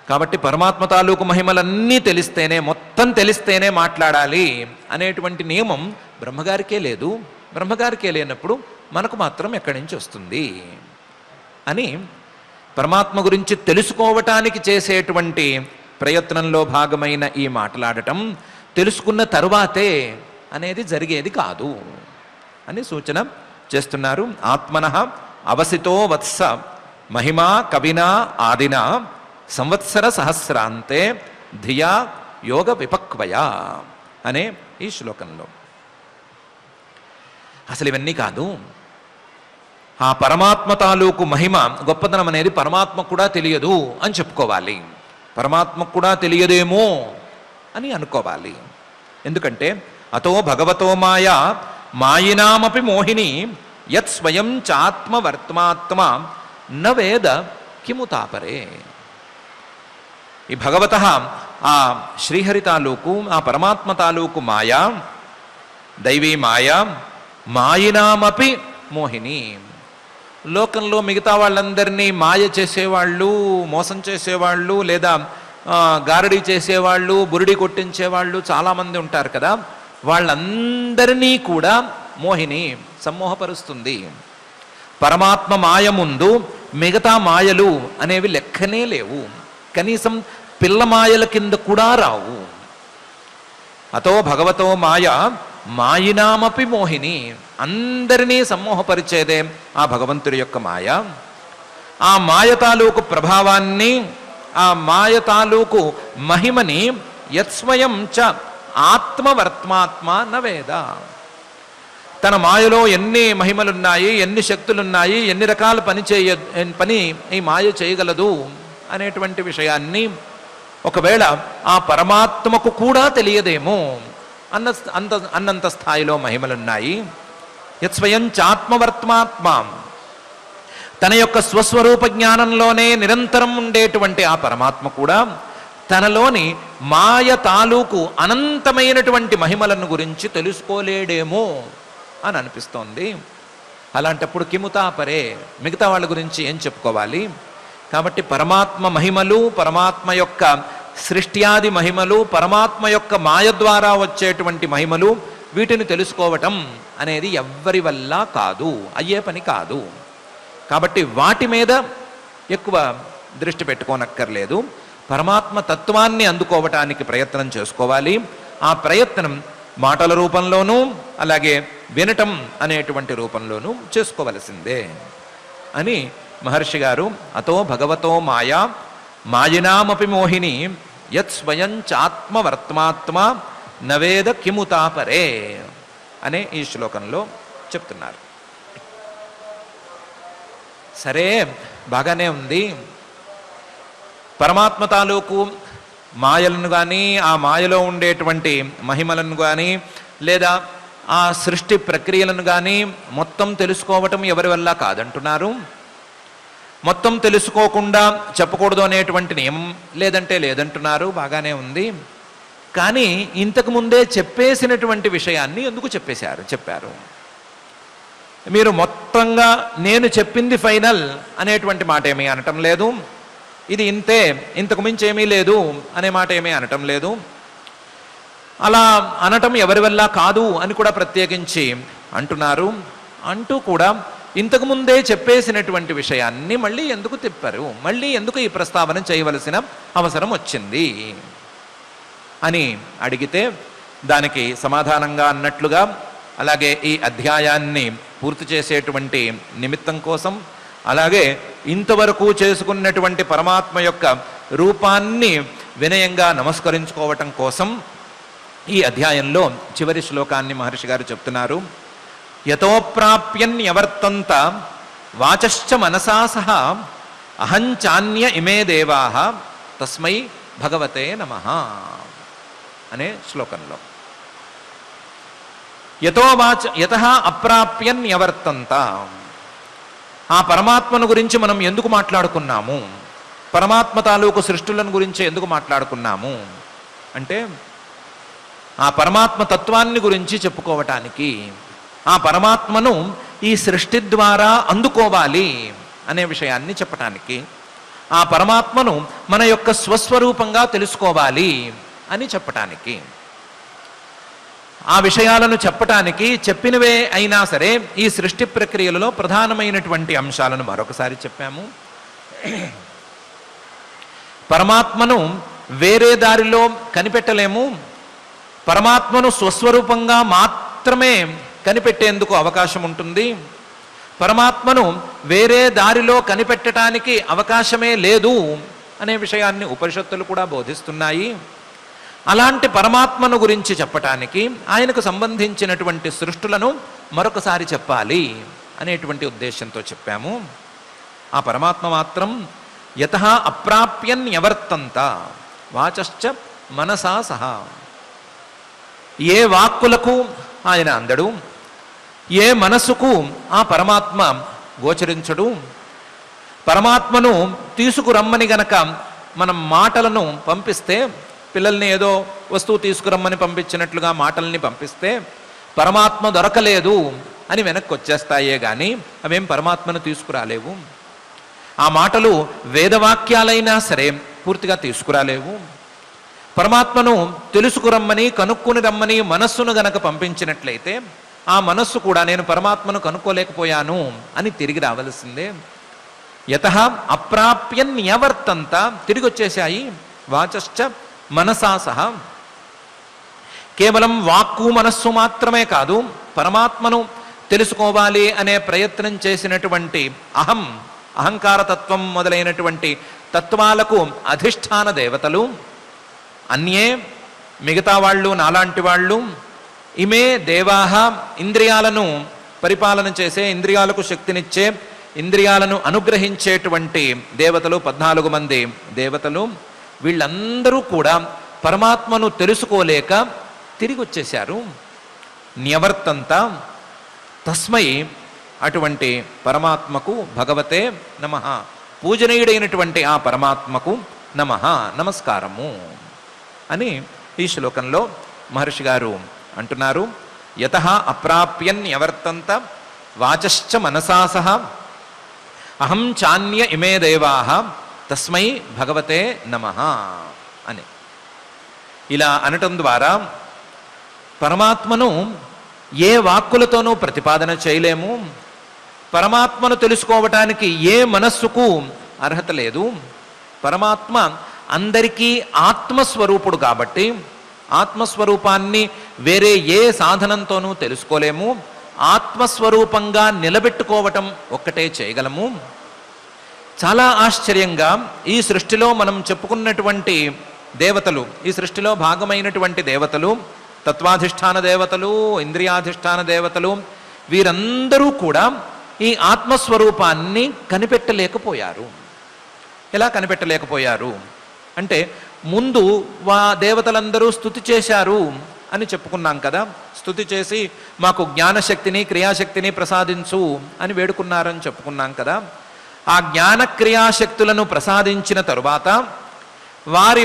కాబట్టి పరమాత్మ తాలూకు మహిమలన్నీ తెలిస్తేనే, మొత్తం తెలిస్తేనే మాట్లాడాలి అనేటువంటి నియమం బ్రహ్మగారికే లేదు. బ్రహ్మగారికే లేనప్పుడు మనకు మాత్రం ఎక్కడి నుంచి వస్తుంది అని పరమాత్మ గురించి తెలుసుకోవటానికి చేసేటువంటి ప్రయత్నంలో భాగమైన ఈ మాట్లాడటం తెలుసుకున్న తరువాతే అనేది జరిగేది కాదు అని సూచన చేస్తున్నారు. ఆత్మనః అవసితో వత్స మహిమా కవినా ఆదినా సంవత్సర సహస్రాంతే ధియా యోగ విపక్వయ అనే ఈ శ్లోకంలో. అసలు ఇవన్నీ కాదు, ఆ పరమాత్మ తాలూకు మహిమ గొప్పతనం అనేది పరమాత్మకు కూడా తెలియదు అని చెప్పుకోవాలి. పరమాత్మకు కూడా తెలియదేమో అని అనుకోవాలి. ఎందుకంటే అతో భగవతో మాయా మాయినామపి మోహిని యత్ స్వయం చాత్మవర్త్మాత్మ న వేద కిము తాపరే. ఈ భగవత ఆ శ్రీహరి తాలూకు, ఆ పరమాత్మ తాలూకు మాయా, దైవీ మాయా, మాయినామపి మోహిని. లోకంలో మిగతా వాళ్ళందరినీ మాయ చేసేవాళ్ళు, మోసం చేసేవాళ్ళు, లేదా గారడీ చేసేవాళ్ళు, బురిడి కొట్టించేవాళ్ళు చాలామంది ఉంటారు కదా. వాళ్ళందరినీ కూడా మోహిని సమ్మోహపరుస్తుంది. పరమాత్మ మాయ ముందు మిగతా మాయలు అనేవి లెక్కనే లేవు, కనీసం పిల్ల మాయల కింద కూడా రావు. అతో భగవతో మాయ మాయినామపి మోహిని, అందరినీ సమ్మోహపరిచేదే ఆ భగవంతుడి యొక్క మాయ. ఆ మాయ తాలూకు ప్రభావాన్ని, ఆ మాయ తాలూకు మహిమని యత్స్వయం చ ఆత్మవర్త్మాత్మ నవేద. తన మాయలో ఎన్ని మహిమలున్నాయి, ఎన్ని శక్తులున్నాయి, ఎన్ని రకాల పని ఈ మాయ చేయగలదు అనేటువంటి విషయాన్ని ఒకవేళ ఆ పరమాత్మకు కూడా తెలియదేమో అన్నంత స్థాయిలో మహిమలున్నాయి. యత్స్వయం చాత్మవర్త్మాత్మ, తన యొక్క స్వస్వరూప జ్ఞానంలోనే నిరంతరం ఉండేటువంటి ఆ పరమాత్మ కూడా తనలోని మాయ తాలూకు అనంతమైనటువంటి మహిమలను గురించి తెలుసుకోలేడేమో అని అనిపిస్తోంది. అలాంటప్పుడు కిముతాపరే, మిగతా వాళ్ళ గురించి ఏం చెప్పుకోవాలి? కాబట్టి పరమాత్మ మహిమలు, పరమాత్మ యొక్క సృష్ట్యాది మహిమలు, పరమాత్మ యొక్క మాయ ద్వారా వచ్చేటువంటి మహిమలు, వీటిని తెలుసుకోవటం అనేది ఎవ్వరి వల్ల కాదు, అయ్యే పని కాదు. కాబట్టి వాటి మీద ఎక్కువ దృష్టి పెట్టుకోనక్కర్లేదు. పరమాత్మ తత్వాన్ని అందుకోవటానికి ప్రయత్నం చేసుకోవాలి. ఆ ప్రయత్నం మాటల రూపంలోనూ అలాగే వినటం అనేటువంటి రూపంలోనూ చేసుకోవలసిందే అని మహర్షి గారు అతో భగవతో మాయా మాయినామపి మోహిని యత్ స్వయం చాత్మవర్త్మాత్మ నవేద కిముతాపరే అనే ఈ శ్లోకంలో చెప్తున్నారు. సరే, బాగానే ఉంది. పరమాత్మ తాలూకు మాయలను కానీ ఆ మాయలో ఉండేటువంటి మహిమలను కానీ లేదా ఆ సృష్టి ప్రక్రియలను కానీ మొత్తం తెలుసుకోవటం ఎవరి వల్ల కాదంటున్నారు. మొత్తం తెలుసుకోకుండా చెప్పకూడదు అనేటువంటి నియమం లేదంటే లేదంటున్నారు. బాగానే ఉంది. కానీ ఇంతకు ముందే చెప్పేసినటువంటి విషయాన్ని ఎందుకు చెప్పారు. మీరు మొత్తంగా నేను చెప్పింది ఫైనల్ అనేటువంటి మాట ఏమీ అనటం లేదు. ఇది ఇంతే, ఇంతకు మించి ఏమీ లేదు అనే మాట ఏమీ అనటం లేదు. అలా అనటం ఎవరి వల్ల కాదు అని కూడా ప్రత్యేకించి అంటున్నారు. అంటూ కూడా ఇంతకుముందే చెప్పేసినటువంటి విషయాన్ని మళ్ళీ ఎందుకు తిప్పారు, మళ్ళీ ఎందుకు ఈ ప్రస్తావన చేయవలసిన అవసరం వచ్చింది అని అడిగితే దానికి సమాధానంగా అన్నట్లుగా, అలాగే ఈ అధ్యాయాన్ని పూర్తి చేసేటువంటి నిమిత్తం కోసం, అలాగే ఇంతవరకు చేసుకున్నటువంటి పరమాత్మ యొక్క రూపాన్ని వినయంగా నమస్కరించుకోవటం కోసం ఈ అధ్యాయంలో చివరి శ్లోకాన్ని మహర్షి గారు చెప్తున్నారు. యతోప్రాప్యన్యవర్తంత వాచశ్చ మనసా సహ అహంచాన్య ఇమే దేవాః తస్మై భగవతే నమః అనే శ్లోకంలో యతః అప్రాప్యన్యవర్తంత, ఆ పరమాత్మను గురించి మనం ఎందుకు మాట్లాడుకున్నాము, పరమాత్మ తాలూకు సృష్టులను గురించి ఎందుకు మాట్లాడుకున్నాము అంటే ఆ పరమాత్మ తత్వాన్ని గురించి చెప్పుకోవటానికి, ఆ పరమాత్మను ఈ సృష్టి ద్వారా అందుకోవాలి అనే విషయాన్ని చెప్పటానికి, ఆ పరమాత్మను మన యొక్క స్వస్వరూపంగా తెలుసుకోవాలి అని చెప్పటానికి, ఆ విషయాలను చెప్పటానికి చెప్పినవే అయినా సరే ఈ సృష్టి ప్రక్రియలలో ప్రధానమైనటువంటి అంశాలను మరొకసారి చెప్పాము. పరమాత్మను వేరే దారిలో కనిపెట్టలేము. పరమాత్మను స్వస్వరూపంగా మాత్రమే కనిపెట్టేందుకు అవకాశం ఉంటుంది. పరమాత్మను వేరే దారిలో కనిపెట్టడానికి అవకాశమే లేదు అనే విషయాన్ని ఉపనిషత్తులు కూడా బోధిస్తున్నాయి. అలాంటి పరమాత్మను గురించి చెప్పటానికి ఆయనకు సంబంధించినటువంటి సృష్టులను మరొకసారి చెప్పాలి అనేటువంటి ఉద్దేశంతో చెప్పాము. ఆ పరమాత్మ మాత్రం యతః అప్రాప్యన్యవర్తంత వాచశ్చ మనసా సహా, ఏ వాక్కులకు ఆయన అందడు, ఏ మనసుకు ఆ పరమాత్మ గోచరించడు. పరమాత్మను తీసుకురమ్మని గనక మనం మాటలను పంపిస్తే, పిల్లల్ని ఏదో వస్తువు తీసుకురమ్మని పంపించినట్లుగా మాటల్ని పంపిస్తే పరమాత్మ దొరకలేదు అని వెనక్కి వచ్చేస్తాయే కానీ అవేం పరమాత్మను తీసుకురాలేవు. ఆ మాటలు వేదవాక్యాలైనా సరే పూర్తిగా తీసుకురాలేవు. పరమాత్మను తెలుసుకురమ్మని కనుక్కుని రమ్మని మనస్సును గనక పంపించినట్లయితే ఆ మనస్సు కూడా నేను పరమాత్మను కనుక్కోలేకపోయాను అని తిరిగి రావలసిందే. యతః అప్రాప్యన్యవర్తంత, తిరిగి వచ్చేశాయి. వాచశ్చ మనసా సహ, కేవలం వాక్కు మనస్సు మాత్రమే కాదు, పరమాత్మను తెలుసుకోవాలి అనే ప్రయత్నం చేసినటువంటి అహంకారతత్వం మొదలైనటువంటి తత్వాలకు అధిష్టాన దేవతలు, అన్యే మిగతా వాళ్ళు నాలాంటి వాళ్ళు, ఇమే దేవాహ ఇంద్రియాలను పరిపాలన చేసే, ఇంద్రియాలకు శక్తినిచ్చే, ఇంద్రియాలను అనుగ్రహించేటువంటి దేవతలు 14 మంది దేవతలు, వీళ్ళందరూ కూడా పరమాత్మను తెలుసుకోలేక తిరిగి వచ్చేశారు. న్యవర్తంత, తస్మై అటువంటి పరమాత్మకు భగవతే నమః, పూజనీయుడైనటువంటి ఆ పరమాత్మకు నమః, నమస్కారము అని ఈ శ్లోకంలో మహర్షి గారు అంటున్నారు. యతః అప్రాప్యన్యవర్తంత వాచశ్చ మనసా సహ అహం చాన్య ఇమే దేవాః తస్మై భగవతే నమః అని ఇలా అనటం ద్వారా పరమాత్మను ఏ వాక్కులతోనూ ప్రతిపాదన చేయలేము. పరమాత్మను తెలుసుకోవటానికి ఏ మనస్సుకు అర్హత లేదు. పరమాత్మ అందరికీ ఆత్మస్వరూపుడు కాబట్టి ఆత్మస్వరూపాన్ని వేరే ఏ సాధనంతోనూ తెలుసుకోలేము. ఆత్మస్వరూపంగా నిలబెట్టుకోవటం ఒక్కటే చేయగలము. చాలా ఆశ్చర్యంగా ఈ సృష్టిలో మనం చెప్పుకున్నటువంటి దేవతలు, ఈ సృష్టిలో భాగమైనటువంటి దేవతలు, తత్వాధిష్టాన దేవతలు, ఇంద్రియాధిష్టాన దేవతలు, వీరందరూ కూడా ఈ ఆత్మస్వరూపాన్ని కనిపెట్టలేకపోయారు. ఎలా కనిపెట్టలేకపోయారు అంటే ముందు దేవతలందరూ స్తుతి చేశారు అని చెప్పుకున్నాం కదా. స్తుతి చేసి మాకు జ్ఞానశక్తిని క్రియాశక్తిని ప్రసాదించు అని వేడుకున్నారని చెప్పుకున్నాం కదా. ఆ జ్ఞాన క్రియాశక్తులను ప్రసాదించిన తరువాత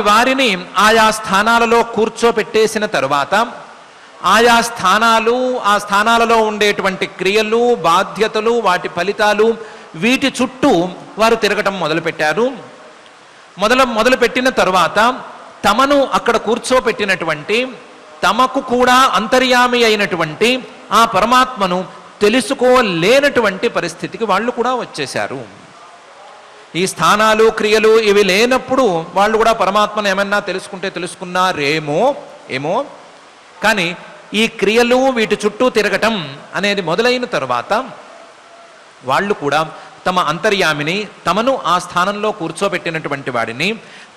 వారిని ఆయా స్థానాలలో కూర్చోపెట్టేసిన తరువాత ఆయా స్థానాలు, ఆ స్థానాలలో ఉండేటువంటి క్రియలు, బాధ్యతలు, వాటి ఫలితాలు, వీటి చుట్టూ వారు తిరగటం మొదలుపెట్టారు. మొదలుపెట్టిన తరువాత తమను అక్కడ కూర్చోపెట్టినటువంటి, తమకు కూడా అంతర్యామి అయినటువంటి ఆ పరమాత్మను తెలుసుకోలేనటువంటి పరిస్థితికి వాళ్ళు కూడా వచ్చేశారు. ఈ స్థానాలు, క్రియలు ఇవి లేనప్పుడు వాళ్ళు కూడా పరమాత్మను ఏమన్నా తెలుసుకున్నారేమో కానీ ఈ క్రియలు వీటి చుట్టూ తిరగటం అనేది మొదలైన తరువాత వాళ్ళు కూడా తమ అంతర్యామిని, తమను ఆ స్థానంలో కూర్చోబెట్టినటువంటి వాడిని,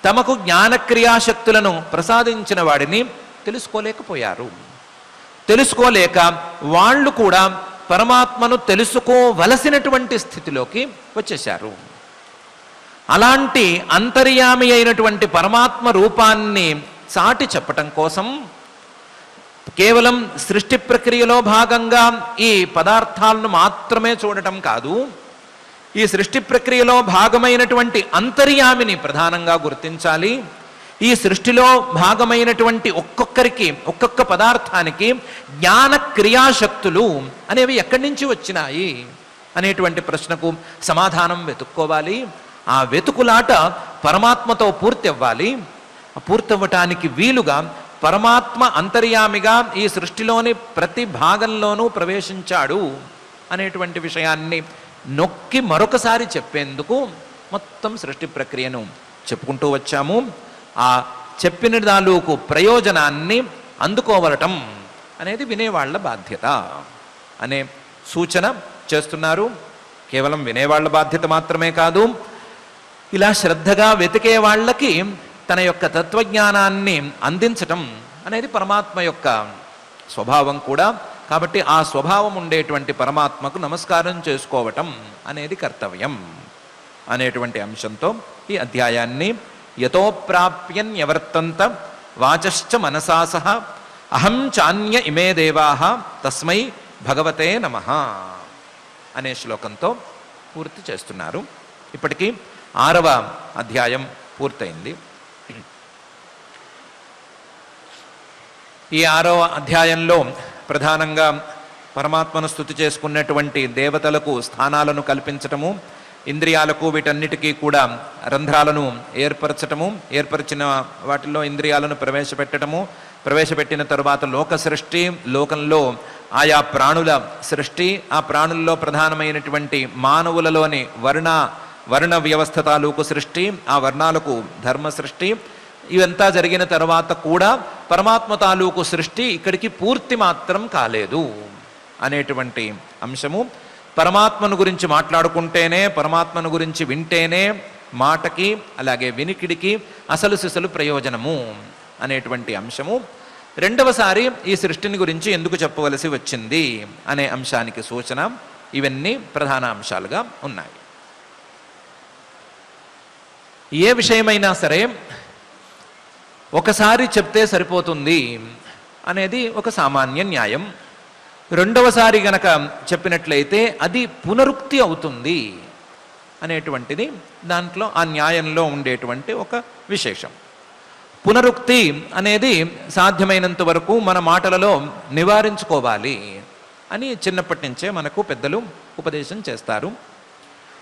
తమకు జ్ఞానక్రియాశక్తులను ప్రసాదించిన వాడిని తెలుసుకోలేకపోయారు. తెలుసుకోలేక వాళ్ళు కూడా పరమాత్మను తెలుసుకోవలసినటువంటి స్థితిలోకి వచ్చేశారు. అలాంటి అంతర్యామి అయినటువంటి పరమాత్మ రూపాన్ని చాటి చెప్పటం కోసం కేవలం సృష్టి ప్రక్రియలో భాగంగా ఈ పదార్థాలను మాత్రమే చూడటం కాదు, ఈ సృష్టి ప్రక్రియలో భాగమైనటువంటి అంతర్యామిని ప్రధానంగా గుర్తించాలి. ఈ సృష్టిలో భాగమైనటువంటి ఒక్కొక్క పదార్థానికి జ్ఞాన క్రియాశక్తులు అనేవి ఎక్కడి నుంచి వచ్చినాయి అనేటువంటి ప్రశ్నకు సమాధానం వెతుక్కోవాలి. ఆ వెతుకులాట పరమాత్మతో పూర్తి అవ్వాలి. పూర్తవ్వటానికి వీలుగా పరమాత్మ అంతర్యామిగా ఈ సృష్టిలోని ప్రతి భాగంలోనూ ప్రవేశించాడు అనేటువంటి విషయాన్ని నొక్కి మరొకసారి చెప్పేందుకు మొత్తం సృష్టి ప్రక్రియను చెప్పుకుంటూ వచ్చాము. ఆ చెప్పిన దానికి ప్రయోజనాన్ని అందుకోవలటం అనేది వినేవాళ్ల బాధ్యత అనే సూచన చేస్తున్నారు. కేవలం వినేవాళ్ల బాధ్యత మాత్రమే కాదు, ఇలా శ్రద్ధగా వెతికే వాళ్ళకి తన యొక్క తత్వజ్ఞానాన్ని అందించటం అనేది పరమాత్మ యొక్క స్వభావం కూడా. కాబట్టి ఆ స్వభావం ఉండేటువంటి పరమాత్మకు నమస్కారం చేసుకోవటం అనేది కర్తవ్యం అనేటువంటి అంశంతో ఈ అధ్యాయాన్ని యతో ప్రాప్యన్యవర్తంత వాచశ్చ మనసా సహ అహం చాన్య ఇమే దేవాః తస్మై భగవతే నమః అనే శ్లోకంతో పూర్తి చేస్తున్నారు. ఇప్పటికీ 6వ అధ్యాయం పూర్తయింది. ఈ 6వ అధ్యాయంలో ప్రధానంగా పరమాత్మను స్తుతి చేసుకున్నటువంటి దేవతలకు స్థానాలను కల్పించటము, ఇంద్రియాలకు వీటన్నిటికీ కూడా రంధ్రాలను ఏర్పరిచిన వాటిల్లో ఇంద్రియాలను ప్రవేశపెట్టిన తరువాత లోక సృష్టి, లోకంలో ఆయా ప్రాణుల సృష్టి, ఆ ప్రాణుల్లో ప్రధానమైనటువంటి మానవులలోని వర్ణ వ్యవస్థ తాలూకు సృష్టి, ఆ వర్ణాలకు ధర్మ సృష్టి, ఇవంతా జరిగిన తర్వాత కూడా పరమాత్మ తాలూకు సృష్టి ఇక్కడికి పూర్తి మాత్రం కాలేదు అనేటువంటి అంశము. పరమాత్మను గురించి మాట్లాడుకుంటేనే, పరమాత్మను గురించి వింటేనే మాటకి అలాగే వినికిడికి అసలు సిసలు ప్రయోజనము అనేటువంటి అంశము. రెండవసారి ఈ సృష్టిని గురించి ఎందుకు చెప్పవలసి వచ్చింది అనే అంశానికి సూచన. ఇవన్నీ ప్రధాన అంశాలుగా ఉన్నాయి. ఏ విషయమైనా సరే ఒకసారి చెప్తే సరిపోతుంది అనేది ఒక సామాన్య న్యాయం. రెండవసారి గనక చెప్పినట్లయితే అది పునరుక్తి అవుతుంది అనేటువంటిది దాంట్లో ఆ న్యాయంలో ఉండేటువంటి ఒక విశేషం. పునరుక్తి అనేది సాధ్యమైనంత వరకు మన మాటలలో నివారించుకోవాలి అని చిన్నప్పటి నుంచే మనకు పెద్దలు ఉపదేశం చేస్తారు.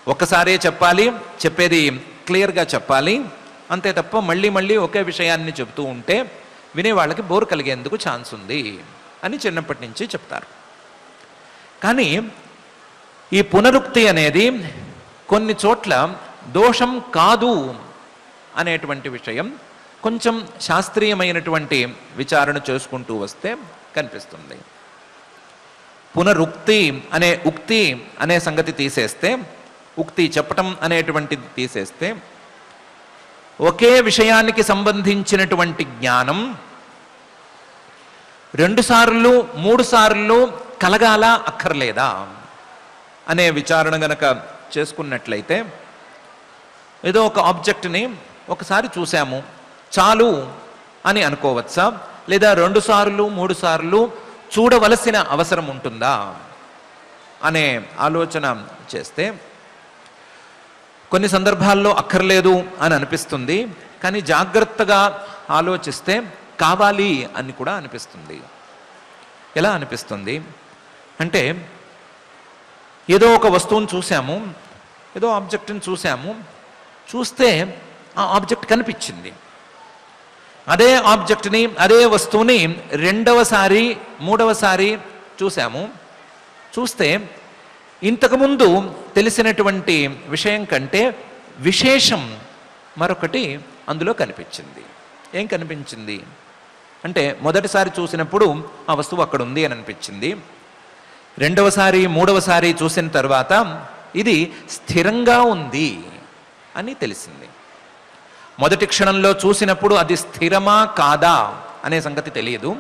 ఒక్కసారే చెప్పాలి, చెప్పేది క్లియర్గా చెప్పాలి, అంతే తప్ప మళ్ళీ మళ్ళీ ఒకే విషయాన్ని చెబుతూ ఉంటే వినేవాళ్ళకి బోర్ కలిగేందుకు ఛాన్స్ ఉంది అని చిన్నప్పటి నుంచి చెప్తారు. కానీ ఈ పునరుక్తి అనేది కొన్ని చోట్ల దోషం కాదు అనేటువంటి విషయం కొంచెం శాస్త్రీయమైనటువంటి విచారణ చేసుకుంటూ వస్తే కనిపిస్తుంది. పునరుక్తి అనే ఉక్తి అనే సంగతి తీసేస్తే, ఉక్తి చెప్పటం అనేటువంటిది తీసేస్తే, ఒకే విషయానికి సంబంధించినటువంటి జ్ఞానం 2 సార్లు 3 సార్లు కలగాల అక్కర్లేదా అనే విచారణ గనక చేసుకున్నట్లయితే, ఏదో ఒక ఆబ్జెక్ట్ని ఒకసారి చూసాము చాలు అని అనుకోవచ్చా, లేదా 2 సార్లు 3 సార్లు చూడవలసిన అవసరం ఉంటుందా అనే ఆలోచన చేస్తే కొన్ని సందర్భాల్లో అక్కర్లేదు అని అనిపిస్తుంది. కానీ జాగ్రత్తగా ఆలోచిస్తే కావాలి అని కూడా అనిపిస్తుంది. ఎలా అనిపిస్తుంది అంటే, ఏదో ఒక వస్తువును చూసాము, ఏదో ఆబ్జెక్ట్ని చూసాము, చూస్తే ఆ ఆబ్జెక్ట్ కనిపించింది. అదే ఆబ్జెక్ట్ని, అదే వస్తువుని 2వసారి 3వసారి చూసాము. చూస్తే ఇంతకుముందు తెలిసినటువంటి విషయం కంటే విశేషం మరొకటి అందులో కనిపించింది. ఏం కనిపించింది అంటే, మొదటిసారి చూసినప్పుడు ఆ వస్తువు అక్కడ ఉంది అని అనిపించింది. 2వసారి 3వసారి చూసిన తర్వాత ఇది స్థిరంగా ఉంది అని తెలిసింది. మొదటి క్షణంలో చూసినప్పుడు అది స్థిరమా కాదా అనే సంగతి తెలియదు.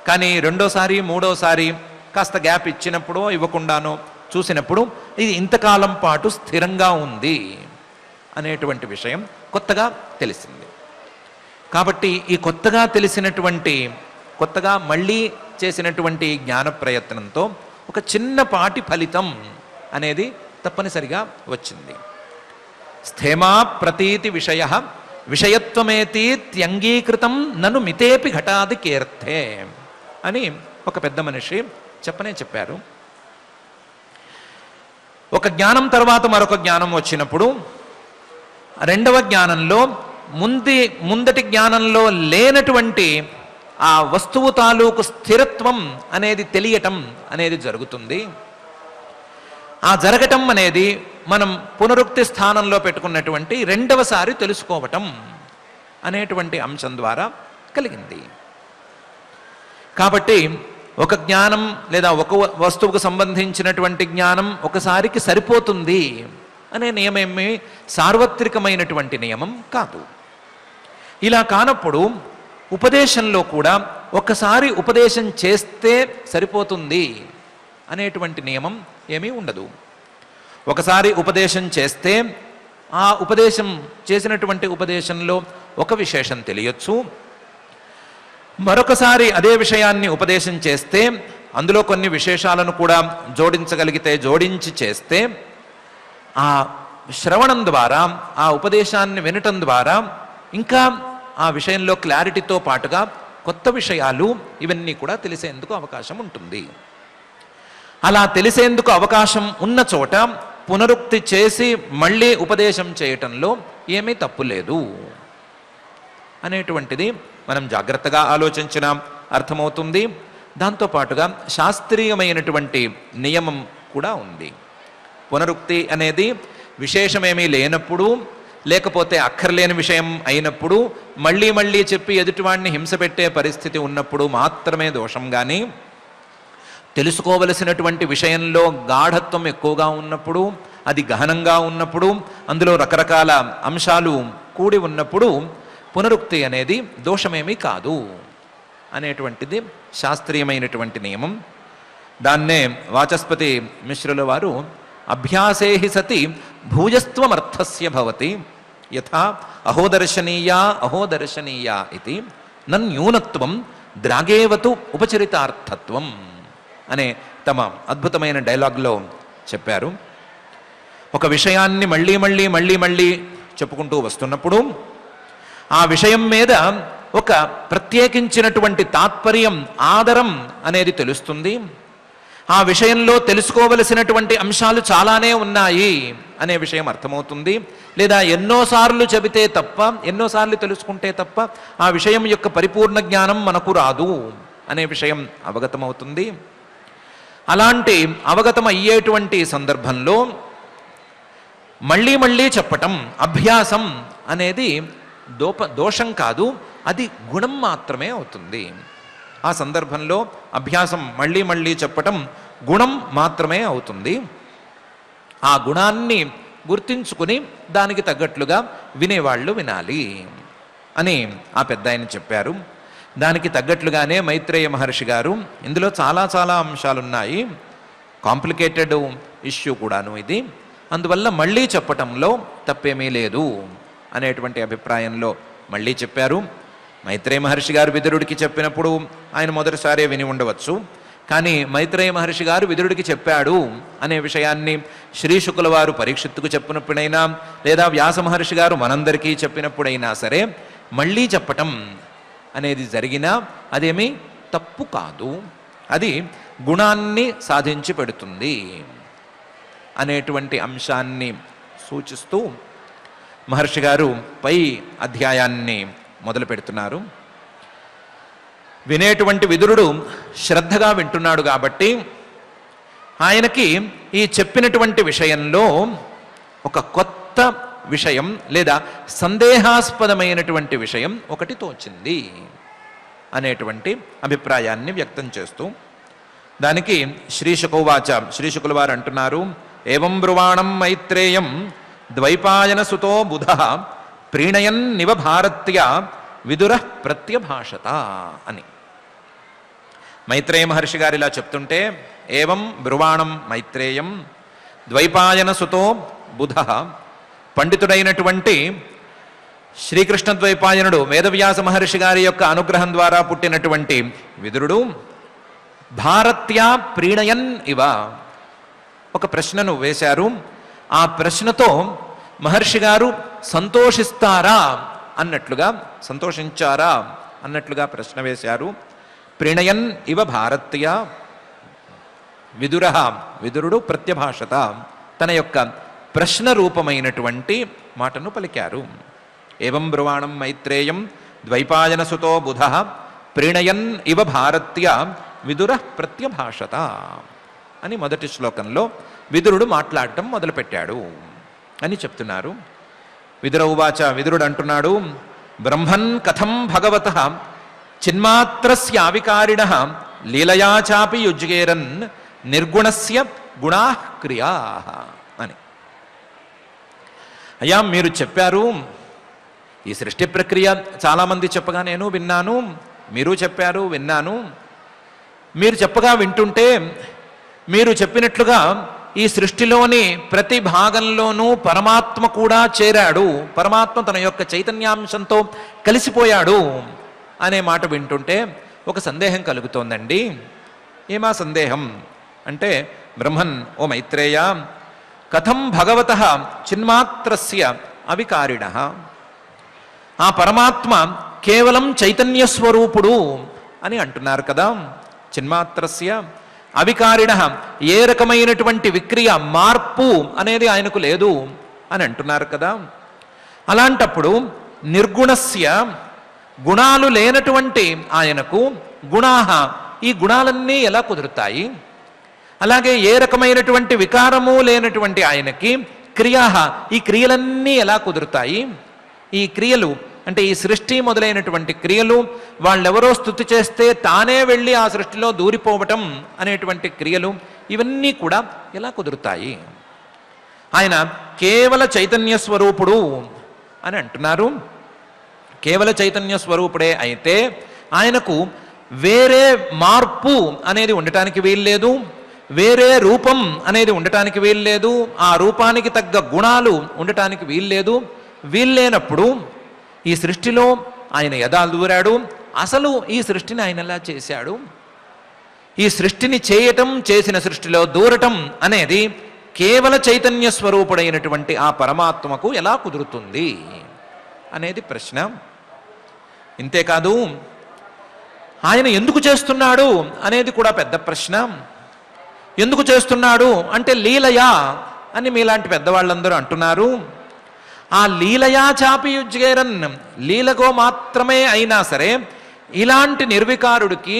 కానీ 2వసారి 3వసారి కాస్త గ్యాప్ ఇచ్చినప్పుడు ఇవ్వకుండానో చూసినప్పుడు ఇది ఇంతకాలం పాటు స్థిరంగా ఉంది అనేటువంటి విషయం కొత్తగా తెలిసింది. కాబట్టి ఈ కొత్తగా తెలిసినటువంటి, కొత్తగా మళ్ళీ చేసినటువంటి జ్ఞాన ప్రయత్నంతో ఒక చిన్నపాటి ఫలితం అనేది తప్పనిసరిగా వచ్చింది. స్థేమా ప్రతీతి విషయ విషయత్వమేతీత్యంగీకృతం నను మితేపి ఘటాది కీర్తే అని ఒక పెద్ద మనిషి చెప్పారు. ఒక జ్ఞానం తర్వాత మరొక జ్ఞానం వచ్చినప్పుడు 2వ జ్ఞానంలో ముందటి జ్ఞానంలో లేనటువంటి ఆ వస్తువు తాలూకు స్థిరత్వం అనేది తెలియటం అనేది జరుగుతుంది. ఆ జరగటం అనేది మనం పునరుక్తి స్థానంలో పెట్టుకున్నటువంటి 2వసారి తెలుసుకోవటం అనేటువంటి అంశం ద్వారా కలిగింది. కాబట్టి ఒక జ్ఞానం లేదా ఒక వస్తువుకు సంబంధించినటువంటి జ్ఞానం ఒకసారికి సరిపోతుంది అనే నియమేమి సార్వత్రికమైనటువంటి నియమం కాదు. ఇలా కానప్పుడు ఉపదేశంలో కూడా ఒకసారి ఉపదేశం చేస్తే సరిపోతుంది అనేటువంటి నియమం ఏమీ ఉండదు. ఒకసారి ఉపదేశం చేస్తే ఆ ఉపదేశం చేసినటువంటి ఉపదేశంలో ఒక విశేషం తెలియచ్చు. మరొకసారి అదే విషయాన్ని ఉపదేశం చేస్తే అందులో కొన్ని విశేషాలను కూడా జోడించగలిగితే జోడించి చేస్తే ఆ శ్రవణం ద్వారా, ఆ ఉపదేశాన్ని వినటం ద్వారా ఇంకా ఆ విషయంలో క్లారిటీతో పాటుగా కొత్త విషయాలు ఇవన్నీ కూడా తెలిసేందుకు అవకాశం ఉంటుంది. అలా తెలిసేందుకు అవకాశం ఉన్న చోట పునరుక్తి చేసి మళ్ళీ ఉపదేశం చేయటంలో ఏమీ తప్పు లేదు అనేటువంటిది మనం జాగ్రత్తగా ఆలోచించిన అర్థమవుతుంది. దాంతోపాటుగా శాస్త్రీయమైనటువంటి నియమం కూడా ఉంది. పునరుక్తి అనేది విశేషమేమీ లేనప్పుడు, లేకపోతే అక్కర్లేని విషయం అయినప్పుడు, మళ్ళీ మళ్ళీ చెప్పి ఎదుటివాడిని హింసపెట్టే పరిస్థితి ఉన్నప్పుడు మాత్రమే దోషం. కానీ తెలుసుకోవలసినటువంటి విషయంలో గాఢత్వం ఎక్కువగా ఉన్నప్పుడు, అది గహనంగా ఉన్నప్పుడు, అందులో రకరకాల అంశాలు కూడి ఉన్నప్పుడు పునరుక్తి అనేది దోషమేమీ కాదు అనేటువంటిది శాస్త్రీయమైనటువంటి నియమం. దాన్నే వాచస్పతి మిశ్రుల వారు అభ్యాసే హి సతి భూయస్త్వమర్థస్య భవతి యథా అహోదర్శనీయా అహోదర్శనీయా ఇది నన్యూనత్వం ద్రాగేవతు ఉపచరితార్థత్వం అనే తమ అద్భుతమైన డైలాగ్లో చెప్పారు. ఒక విషయాన్ని మళ్ళీ మళ్ళీ మళ్ళీ మళ్ళీ చెప్పుకుంటూ వస్తున్నప్పుడు ఆ విషయం మీద ఒక ప్రత్యేకించినటువంటి తాత్పర్యం, ఆదరం అనేది తెలుస్తుంది. ఆ విషయంలో తెలుసుకోవలసినటువంటి అంశాలు చాలానే ఉన్నాయి అనే విషయం అర్థమవుతుంది. లేదా ఎన్నోసార్లు చెబితే తప్ప, ఎన్నోసార్లు తెలుసుకుంటే తప్ప ఆ విషయం యొక్క పరిపూర్ణ జ్ఞానం మనకు రాదు అనే విషయం అవగతమవుతుంది. అలాంటి అవగతం అయ్యేటువంటి సందర్భంలో మళ్ళీ మళ్ళీ చెప్పటం, అభ్యాసం అనేది దోషం కాదు, అది గుణం మాత్రమే అవుతుంది. ఆ సందర్భంలో అభ్యాసం మళ్ళీ మళ్ళీ చెప్పటం గుణం మాత్రమే అవుతుంది. ఆ గుణాన్ని గుర్తించుకుని దానికి తగ్గట్లుగా వినేవాళ్ళు వినాలి అని ఆ పెద్ద ఆయన చెప్పారు. దానికి తగ్గట్లుగానే మైత్రేయ మహర్షి గారు ఇందులో చాలా చాలా అంశాలున్నాయి, కాంప్లికేటెడ్ ఇష్యూ కూడాను ఇది, అందువల్ల మళ్ళీ చెప్పటంలో తప్పేమీ లేదు అనేటువంటి అభిప్రాయంలో మళ్ళీ చెప్పారు. మైత్రేయ మహర్షి గారు విదురుడికి చెప్పినప్పుడు ఆయన మొదటిసారే విని ఉండవచ్చు. కానీ మైత్రేయ మహర్షి గారు విదురుడికి చెప్పాడు అనే విషయాన్ని శ్రీ శుకుల వారు పరీక్షిత్తుకు చెప్పినప్పుడైనా లేదా వ్యాస మహర్షి గారు మనందరికీ చెప్పినప్పుడైనా సరే మళ్ళీ చెప్పటం అనేది జరిగినా అదేమీ తప్పు కాదు, అది గుణాన్ని సాధించి పెడుతుంది అనేటువంటి అంశాన్ని సూచిస్తూ మహర్షి గారు పై అధ్యాయాన్ని మొదలు పెడుతున్నారు. వినేటువంటి విదురుడు శ్రద్ధగా వింటున్నాడు కాబట్టి ఆయనకి ఈ చెప్పినటువంటి విషయంలో ఒక కొత్త విషయం లేదా సందేహాస్పదమైనటువంటి విషయం ఒకటి తోచింది అనేటువంటి అభిప్రాయాన్ని వ్యక్తం చేస్తూ దానికి శ్రీశుకోవాచ శ్రీశుకుల వారు అంటున్నారు, ఏవం బ్రువాణం మైత్రేయం ద్వైపాయన సుతో బుధః ప్రీణయన్నివ భారత్య విదుర ప్రత్యభాషత అని. మైత్రేయ మహర్షి గారు ఇలా చెప్తుంటే, ఏవం బ్రువాణం మైత్రేయం ద్వైపాయన సుతో బుధః, పండితుడైనటువంటి శ్రీకృష్ణ ద్వైపాయనుడు వేదవ్యాస మహర్షి గారి యొక్క అనుగ్రహం ద్వారా పుట్టినటువంటి విదురుడు భారత్యా ప్రీణయన్ ఇవ ఒక ప్రశ్నను వేశారు. ఆ ప్రశ్నతో మహర్షి గారు సంతోషిస్తారా అన్నట్లుగా, సంతోషించారా అన్నట్లుగా ప్రశ్న వేశారు. ప్రీణయన్ ఇవ భారత్య విదురః, విదురుడు ప్రత్యభాషత, తన యొక్క ప్రశ్న రూపమైనటువంటి మాటను పలికారు. ఏవం బ్రువాణం మైత్రేయం ద్వైపాయన సుతో బుధః ప్రీణయన్ ఇవ భారత్య విదుర ప్రత్యభాషత అని మొదటి శ్లోకంలో విదురుడు మాట్లాడటం మొదలుపెట్టాడు అని చెప్తున్నారు. విదుర ఉవాచ, విదురుడు అంటున్నాడు, బ్రహ్మన్ కథం భగవతః చిన్మాత్రస్యావికారిణః లీలయా చాపి యుజ్యేరన్ నిర్గుణస్య గుణాః క్రియాః అని. అయ్యా మీరు చెప్పారు, ఈ సృష్టి ప్రక్రియ చాలామంది చెప్పగా నేను విన్నాను, మీరు చెప్పారు విన్నాను. మీరు చెప్పగా వింటుంటే మీరు చెప్పినట్లుగా ఈ సృష్టిలోని ప్రతి భాగంలోనూ పరమాత్మ కూడా చేరాడు, పరమాత్మ తన యొక్క చైతన్యాంశంతో కలిసిపోయాడు అనే మాట వింటుంటే ఒక సందేహం కలుగుతోందండి. ఏమా సందేహం అంటే, బ్రహ్మన్ ఓ మైత్రేయ కథం భగవతః చిన్మాత్రస్య అవికారిణః, ఆ పరమాత్మ కేవలం చైతన్య స్వరూపుడు అని అంటున్నారు కదా. చిన్మాత్రస్య అవికారిణః, ఏ రకమైనటువంటి విక్రియ మార్పు అనేది ఆయనకు లేదు అని అంటున్నారు కదా. అలాంటప్పుడు నిర్గుణస్య, గుణాలు లేనటువంటి ఆయనకు గుణాః, ఈ గుణాలన్నీ ఎలా కుదురుతాయి? అలాగే ఏ రకమైనటువంటి వికారము లేనటువంటి ఆయనకి క్రియాః, ఈ క్రియలన్నీ ఎలా కుదురుతాయి? ఈ క్రియలు అంటే ఈ సృష్టి మొదలైనటువంటి క్రియలు, వాళ్ళెవరో స్తుతి చేస్తే తానే వెళ్ళి ఆ సృష్టిలో దూరిపోవటం అనేటువంటి క్రియలు, ఇవన్నీ కూడా ఎలా కుదురుతాయి? ఆయన కేవల చైతన్య స్వరూపుడు అని అంటున్నారు. కేవల చైతన్య స్వరూపుడే అయితే ఆయనకు వేరే మార్పు అనేది ఉండటానికి వీల్లేదు, వేరే రూపం అనేది ఉండటానికి వీల్లేదు, ఆ రూపానికి తగ్గ గుణాలు ఉండటానికి వీల్లేదు. వీల్లేనప్పుడు ఈ సృష్టిలో ఆయన ఎలా దూరాడు? అసలు ఈ సృష్టిని ఆయన ఎలా చేశాడు? ఈ సృష్టిని చేయటం, చేసిన సృష్టిలో దూరటం అనేది కేవల చైతన్య స్వరూపుడైనటువంటి ఆ పరమాత్మకు ఎలా కుదురుతుంది అనేది ప్రశ్న. ఇంతేకాదు ఆయన ఎందుకు చేస్తున్నాడు అనేది కూడా పెద్ద ప్రశ్న. ఎందుకు చేస్తున్నాడు అంటే లీలయా అని మీలాంటి పెద్దవాళ్ళందరూ అంటున్నారు. ఆ లీలయా చాపి యుజ్యేరన్, లీలగో మాత్రమే అయినా సరే ఇలాంటి నిర్వికారుడికి,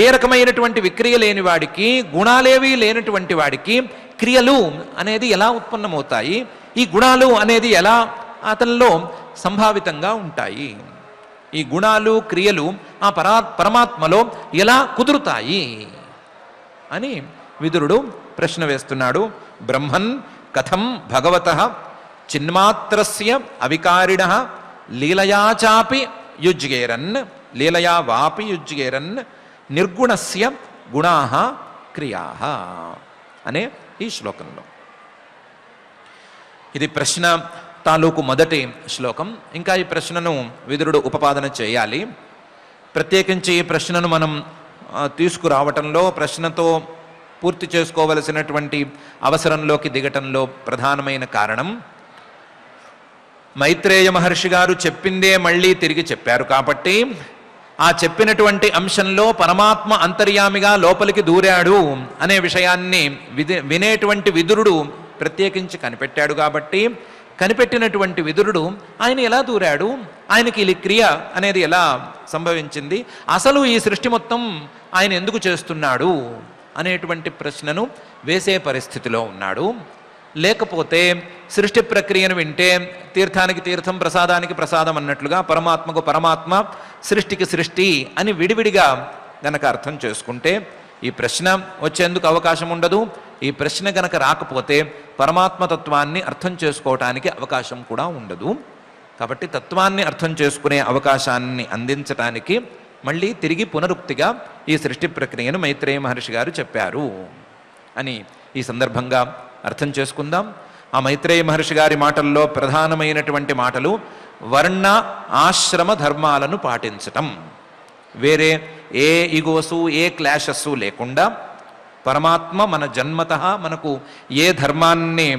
ఏ రకమైనటువంటి విక్రియ లేని వాడికి, గుణాలేవి లేనటువంటి వాడికి క్రియలు అనేది ఎలా ఉత్పన్నమవుతాయి? ఈ గుణాలు అనేది ఎలా అతనిలో సంభావితంగా ఉంటాయి? ఈ గుణాలు క్రియలు ఆ పరమాత్మలో ఎలా కుదురుతాయి అని విదురుడు ప్రశ్న వేస్తున్నాడు. బ్రహ్మన్ కథం భగవతః చిన్మాత్రస్య అవికారిణః లీలయా చాపి యుజ్యేరన్, లీలయా వాపి యుజ్యేరన్ నిర్గుణస్య గుణాః క్రియాః అనే ఈ శ్లోకంలో ఇది ప్రశ్న తాలూకు మొదటి శ్లోకం. ఇంకా ఈ ప్రశ్నను విదురుడు ఉపపాదన చేయాలి. ప్రత్యేకించి ఈ ప్రశ్నను మనం తీసుకురావటంలో, ప్రశ్నతో పూర్తి చేసుకోవలసినటువంటి అవసరంలోకి దిగటంలో ప్రధానమైన కారణం, మైత్రేయ మహర్షి గారు చెప్పిందే మళ్ళీ తిరిగి చెప్పారు కాబట్టి ఆ చెప్పినటువంటి అంశంలో పరమాత్మ అంతర్యామిగా లోపలికి దూరాడు అనే విషయాన్ని వినేటువంటి విదురుడు ప్రత్యేకించి కనిపెట్టాడు. కాబట్టి కనిపెట్టినటువంటి విదురుడు ఆయన ఎలా దూరాడు, ఆయనకి ఈ క్రియ అనేది ఎలా సంభవించింది, అసలు ఈ సృష్టి మొత్తం ఆయన ఎందుకు చేస్తున్నాడు అనేటువంటి ప్రశ్నను వేసే పరిస్థితిలో ఉన్నాడు. లేకపోతే సృష్టి ప్రక్రియను వింటే తీర్థానికి తీర్థం, ప్రసాదానికి ప్రసాదం అన్నట్లుగా పరమాత్మకు పరమాత్మ, సృష్టికి సృష్టి అని విడివిడిగా గనక అర్థం చేసుకుంటే ఈ ప్రశ్న వచ్చేందుకు అవకాశం ఉండదు. ఈ ప్రశ్న గనక రాకపోతే పరమాత్మతత్వాన్ని అర్థం చేసుకోవటానికి అవకాశం కూడా ఉండదు. కాబట్టి తత్వాన్ని అర్థం చేసుకునే అవకాశాన్ని అందించటానికి మళ్ళీ తిరిగి పునరుక్తిగా ఈ సృష్టి ప్రక్రియను మైత్రేయ మహర్షి గారు చెప్పారు అని ఈ సందర్భంగా అర్థం చేసుకుందాం. ఆ మైత్రేయ మహర్షి గారి మాటల్లో ప్రధానమైనటువంటి మాటలు వర్ణ ఆశ్రమ ధర్మాలను పాటించటం. వేరే ఏ ఇగోసు, ఏ క్లాషస్సు లేకుండా పరమాత్మ మన జన్మతః మనకు ఏ ధర్మాన్ని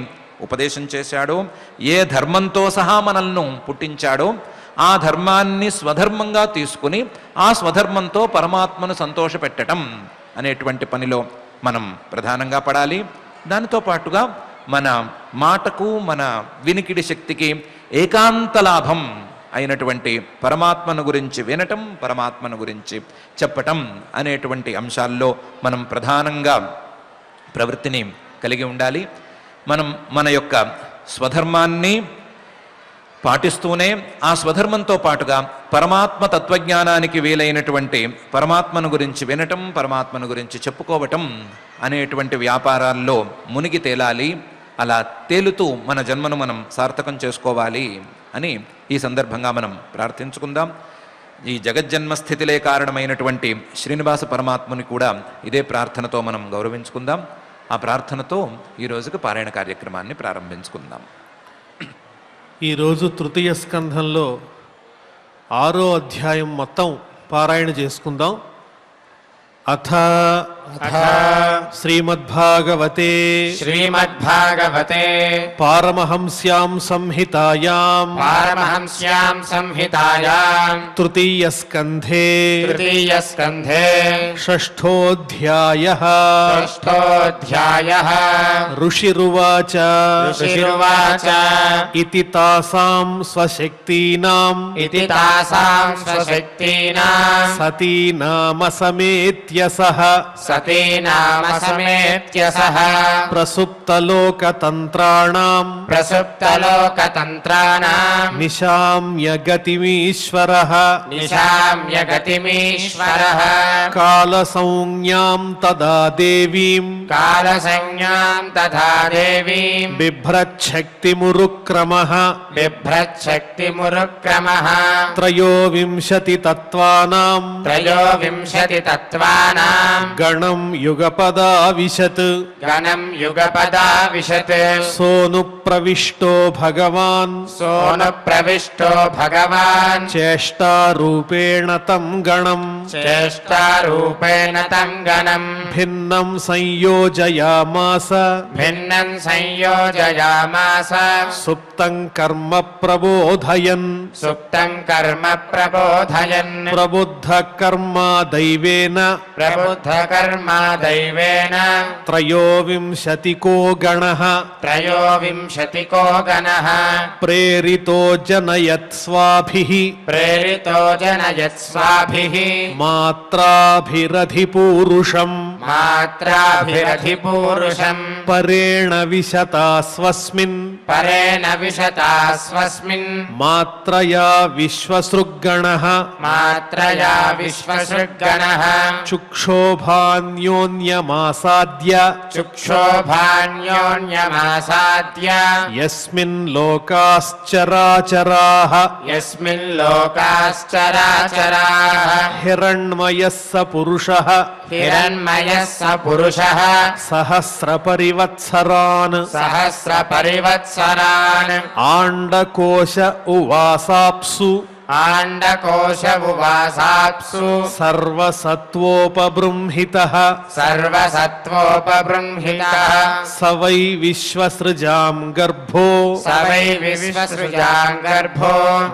ఉపదేశం చేశాడో, ఏ ధర్మంతో సహా మనల్ని పుట్టించాడో ఆ ధర్మాన్ని స్వధర్మంగా తీసుకుని ఆ స్వధర్మంతో పరమాత్మను సంతోషపెట్టడం అనేటువంటి పనిలో మనం ప్రధానంగా పడాలి. దానితో పాటుగా మన మాటకు, మన వినికిడి శక్తికి ఏకాంత లాభం అయినటువంటి పరమాత్మను గురించి వినటం, పరమాత్మను గురించి చెప్పటం అనేటువంటి అంశాల్లో మనం ప్రధానంగా ప్రవృత్తిని కలిగి ఉండాలి. మనం మన యొక్క స్వధర్మాన్ని పాటిస్తూనే ఆ స్వధర్మంతో పాటుగా పరమాత్మ తత్వజ్ఞానానికి వీలైనటువంటి పరమాత్మను గురించి వినటం, పరమాత్మను గురించి చెప్పుకోవటం అనేటువంటి వ్యాపారాల్లో మునిగి తేలాలి. అలా తేలుతూ మన జన్మను మనం సార్థకం చేసుకోవాలి అని ఈ సందర్భంగా మనం ప్రార్థించుకుందాం. ఈ జగజ్జన్మస్థితిలే కారణమైనటువంటి శ్రీనివాస పరమాత్ముని కూడా ఇదే ప్రార్థనతో మనం గౌరవించుకుందాం. ఆ ప్రార్థనతో ఈ రోజుకు పారాయణ కార్యక్రమాన్ని ప్రారంభించుకుందాం. ఈరోజు తృతీయ స్కంధంలో 6వ అధ్యాయం మొత్తం పారాయణ చేసుకుందాం. అథ శ్రీమద్భాగవతే పారమహంస్యాం సంహితాయాం తృతీయ స్కంధే షష్ఠోऽధ్యాయః ఋషిరువాచ ఇతి తాసాం స్వశక్తీనాం సతీనామ సమేత్యసః ప్రసుప్తలోకతంత్రాణాం నిశామ్య గతిమీశ్వరః కాలసంజ్ఞాం తదా దేవీం బిభ్రచ్చక్తిమురుక్రమః త్రయోవింశతి తత్వానాం గణం యుగపదావిశత్ సోను ప్రవిష్టో భగవాన్ చేష్టారూపేణ తం గణం భిన్నం సంయోజయామాస సుప్తం కర్మ ప్రబోధయన్ ప్రబుద్ధ కర్మా దైవేన త్రయోవింశతికో గణః ప్రేరితో జనయత్ స్వాభిః మాత్రాభిరధిపూరుషం పరేణ విశతా స్వస్మిన్ మాత్రయా విశ్వసృగ్గణః చుక్షోభాన్యోన్యమాసాద్య యస్మిన్ లోకాశ్చరాచరాః హిరణ్మయః స పురుషః సహస్రపరివర్తనః పరివత్సరాన్ सहस्रपरिवत्सरान् ఆండకోశ ఉవాసాప్సు आण्डकोश उवासाप्सु సర్వసత్వోపబృంహితః सर्वसत्त्वोपबृंहितः స వై విశ్వసృజాం గర్భో स वै विश्वसृजाङ्गर्भो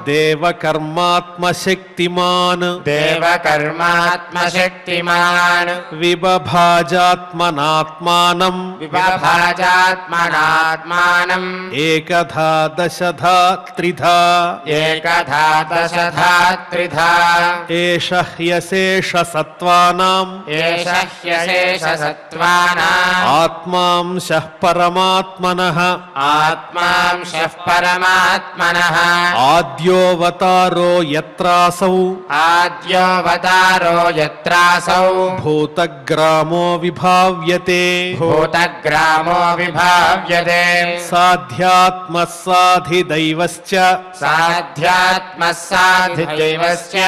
దేవకర్మాత్మశక్తిమాన్ देवकर्मात्मशक्तिमान् విబభాజాత్మనాత్మానం विबभाजात्मनात्मानम् ఏకధా దశధా త్రిధా एकधा दशधा त्रिधा ఏష హ్యశేష సత్వానాం एष ह्यशेषसत्त्वानाम् ఆత్మాంశః పరమాత్మనః आत्मांशः परमात्मनः ఆద్యోవతారో యత్రాసౌ आद्योऽवतारो यत्रासौ భూతగ్రామో విభావ్యతే भूतग्रामो विभाव्यते సాధ్యాత్మస్సాధిదైవశ్చ साध्यात्मः साधिदैवस्य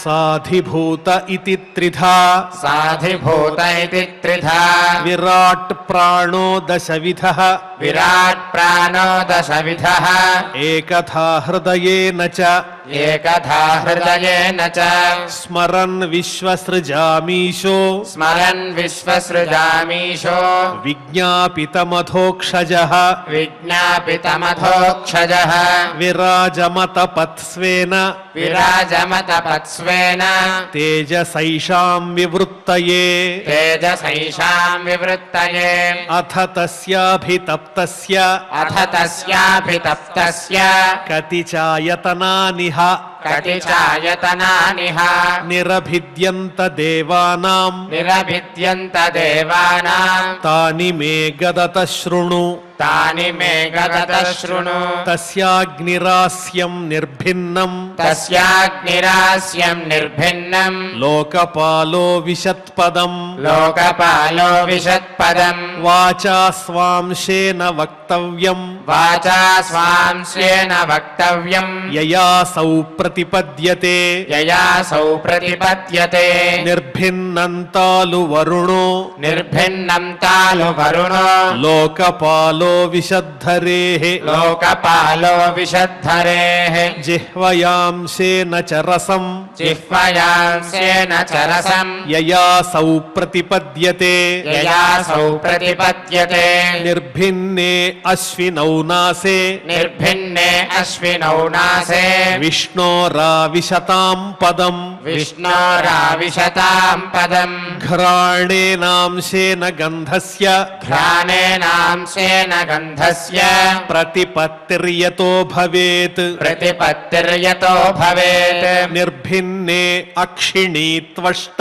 సాధిభూత ఇతి త్రిధా साधिभूत इति त्रिधा విరాట్ ప్రాణో దశవిధః विराट् प्राणो दशविधः ఏకథా హృదయేన చ एकधा हृदयेन च స్మరన్ విశ్వసృజామీశో स्मरन् विश्वसृजामीशो విజ్ఞాపితమధోక్షజః विज्ञापितमधोक्षजः విరాజమతపత్స్వేన विराजमतपत्स्वेन తేజసైషాం వివృత్తయే तेजसैषाम् विवृत्तये అథ తస్యాభితప్తస్య अथ तस्याभितप्तस्य కతి చాయతనానిహ कटिचायतनानिह నిరభిద్యంత దేవానాం निरभिद्यन्त देवानाम् తాని మే గదత శృణు तानि मे गदतः शृणु తస్యాగ్నిరాస్యం నిర్భిన్నం तस्याग्निरास्यम् निर्भिन्नम् లోకపాలో విశత్పదం लोकपालो विशत्पदम् వాచా స్వాంశేన వక్తవ్యం वाचा स्वांस्येन वक्तव्यम् యయాసౌ ప్రతిపద్యతే ययासौ प्रतिपद्यते నిర్భిన్నంతాలు వరుణో निर्भिन्नम् तालु वरुणो లోకపాలో విశద్ధరేః लोकपालो विशद्धरेः జిహ్వయాంశేన చరసం जिह्वयांस्येन चरसम् యయాసౌ ప్రతిపద్యతే ययासौ प्रतिपद्यते నిర్భిన్నే అశ్వినౌ నాసే निर्भिन्ने अश्विनौ नासे విష్ణోరావిశతాం పదం विष्णोराविशताम् पदम् ఘ్రాణేనాంశేన గంధస్య घ्राणेनांशेन गन्धस्य ప్రతిపత్తిర్యతో భవేత్ प्रतिपत्तिर्यतो भवेत् నిర్భిన్నే అక్షిణీ త్వష్ట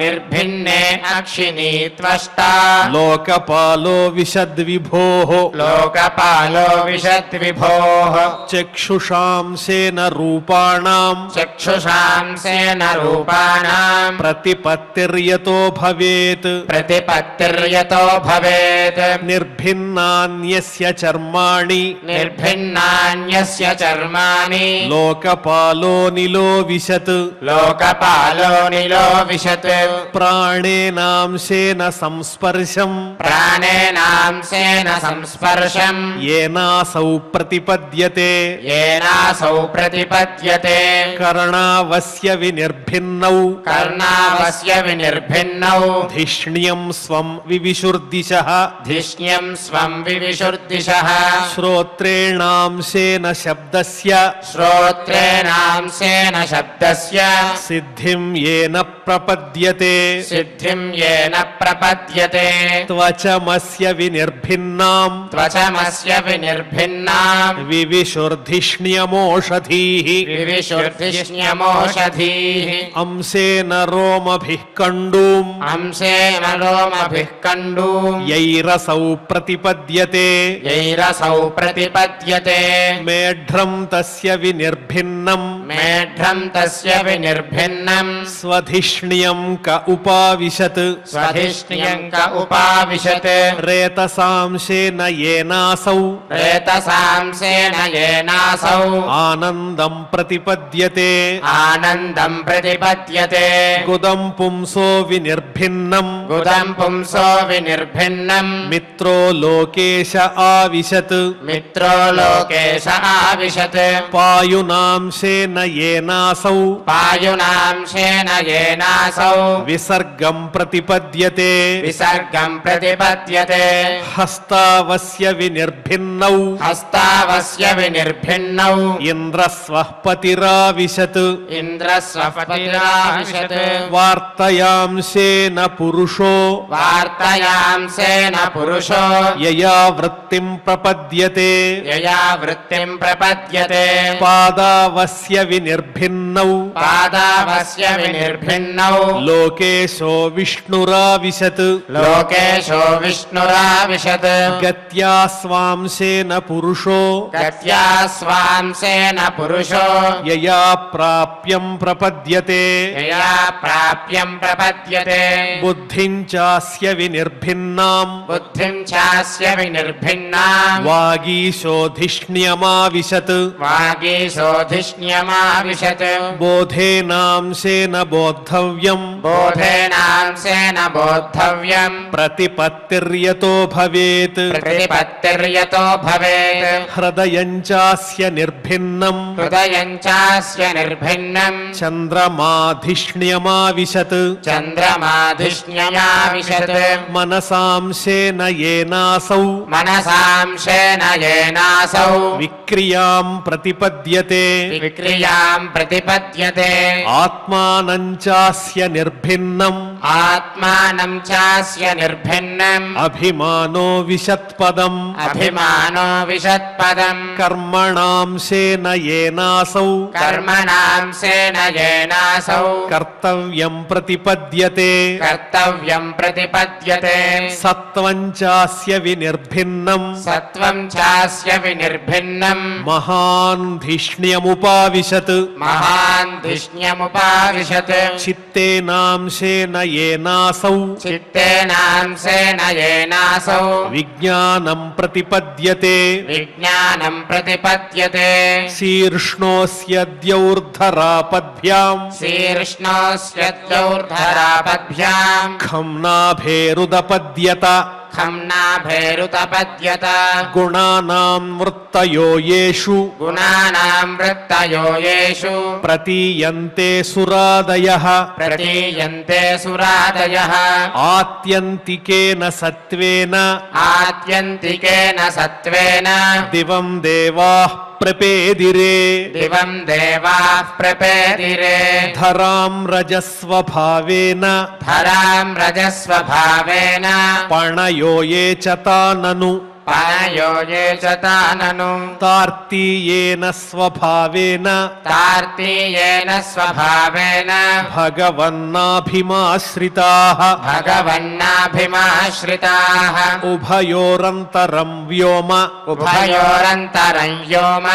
निर्भिन्ने अक्षिणी त्वष्टा లోకపాలో విశద్విభోః लोकपालो विशद्विभोः చక్షుషాంశేన రూపాణాం चक्षुषांसेन रूपाणाम् ప్రతిపత్తిర్యతో భవేత్ प्रतिपत्तिर्यतो भवेत् నిర్భిన్నాన్యస్య చర్మాణి निर्भिन्नान्यस्य चर्माणि లోకపాలో నిలోవిశత్ लोकपालो निलोविशत् ప్రాణేనాంశేన సంస్పర్శం प्राणेनांसेन संस्पर्शम् ఏనాసౌ ప్రతిపద్యతే येनासौ प्रतिपद्यते కర్ణావస్య వినిర్భిన్నౌ कर्णावस्य विनिर्भिन्नौ ధిష్ణ్యం స్వం వివిశుర్దిశః धिष्ण्यम् स्वम् विविशुर्दिशः శ్రోత్రేణాంశేన శబ్దస్య श्रोत्रेणांसेन शब्दस्य సిద్ధిం ఏన ప్రపద్యతే सिद्धिम् येन प्रपद्यते త్వచమస్య వినిర్భిన్నాం त्वचमस्य विनिर्भिन्नाम् వివిశుర్ధిష్ణ్యమోషధీః विविशुर्धिष्ण्यमोषधीः అంశేన రోమభిః కండూం अंशेन रोमभिः कण्डूम् యైరసౌ ప్రతిపద్యతే यैरसौ प्रतिपद्यते మేఢ్రం తస్య వినిర్భిన్నం मेढ्रम् तस्य विनिर्भिन्नम् స్వధిష్ణ్యం క ఉపావిశత్ स्वधिष्ण्यम् क उपाविशत् రేతసాంశేన ఏనాసౌ रेतसांसेन येनासौ ఆనందం ప్రతిపద్యతే आनन्दम् प्रतिपद्यते गुदं पुंसो विनिर्भिन्नम् गुदम् पुंसो विनिर्भिन्नम् मित्रो लोकेश आविशत् मित्रो लोकेश आविशत् पायुनांशेन येनासौ पायुनांशेन येनासौ विसर्गं प्रतिपद्यते विसर्गम् प्रतिपद्यते हस्तावस्य विनिर्भिन्नौ हस्तावस्य विनिर्भिन्नौ इन्द्रस्वः पतिराविशत् इन्द्रस्वपतिराविशत् वार्तयांशेन पुरुषो वार्तयांसेन पुरुषो यया वृत्तिं प्रपद्यते यया वृत्तिम् प्रपद्यते पादावस्य विनिर्भिन्नौ पादावस्य विनिर्भिन्नौ लोकेशो विष्णुराविशत् लोकेशो विष्णुराविशत् गत्या स्वांशेन पुरुषो गत्या स्वांसेन पुरुषो यया प्राप्यं प्रपद्यते यया प्राप्यम् प्रपद्यते बुद्धिं चास्य विनिर्भिन्नाम् बुद्धिम् चास्य विनिर्भिन्ना वागीशोधिष्ण्यमाविशत् वागीशोधिष्ण्यमाविशत् बोधेनांशेन बोद्धव्यम् बोधेनांसेन बोद्धव्यम् प्रतिपत्तिर्यतो भवेत् प्रतिपत्तिर्यतो भवेत् हृदयं चास्य निर्भिन्नम् हृदयम् चास्य निर्भिन्नम् चन्द्रमाधिष्ण्यमाविशत् चन्द्रमाधिष्ण्यमाविशत् मनसांशेन येनासौ मनसांशेन येनासौ विक्रियां प्रतिपद्यते विक्रियाम् प्रतिपद्यते आत्मानं चास्य निर्भिन्नम् आत्मानम् चास्य निर्भिन्नम् अभिमानो विशत्पदम् अभिमानो विशत्पदम् कर्मणांशेन येनासौ कर्मणांसेन येनासौ कर्तव्यं प्रतिपद्यते कर्तव्यम् प्रतिपद्यते सत्त्वं चास्य विनिर्भिन्नम् सत्त्वम् चास्य विनिर्भिन्नम् महान् धिष्ण्यमुपाविशत् महान् धिष्ण्यमुपाविशत् चित्तेनांशेन येनासौ चित्तेनांसेन येनासौ विज्ञानं प्रतिपद्यते विज्ञानम् प्रतिपद्यते शीर्ष्णोऽस्य द्यौर्धरापद्भ्याम् शीर्ष्णोऽस्य द्यौर्धरापद्भ्याम् खम्नाभेरुदपद्यत खम्नाभेरुतपद्यत गुणानां वृत्तयो येषु गुणानाम् वृत्तयो येषु प्रतीयन्ते सुरादयः प्रतीयन्ते सुरादयः आत्यन्तिकेन सत्त्वेन आत्यन्तिकेन सत्त्वेन दिवं देवाः प्रपेदिरे दिवम् देवाः प्रपेदिरे धरां रजस्वभावेन धराम् रजस्वभावेन पणयो ये च ताननु पायो ये च ताननु तार्तीयेन स्वभावेन तार्तीयेन स्वभावेन भगवन्नाभिमाश्रिताः भगवन्नाभिमाश्रिताः उभयोरन्तरं व्योम उभयोरन्तरं व्योम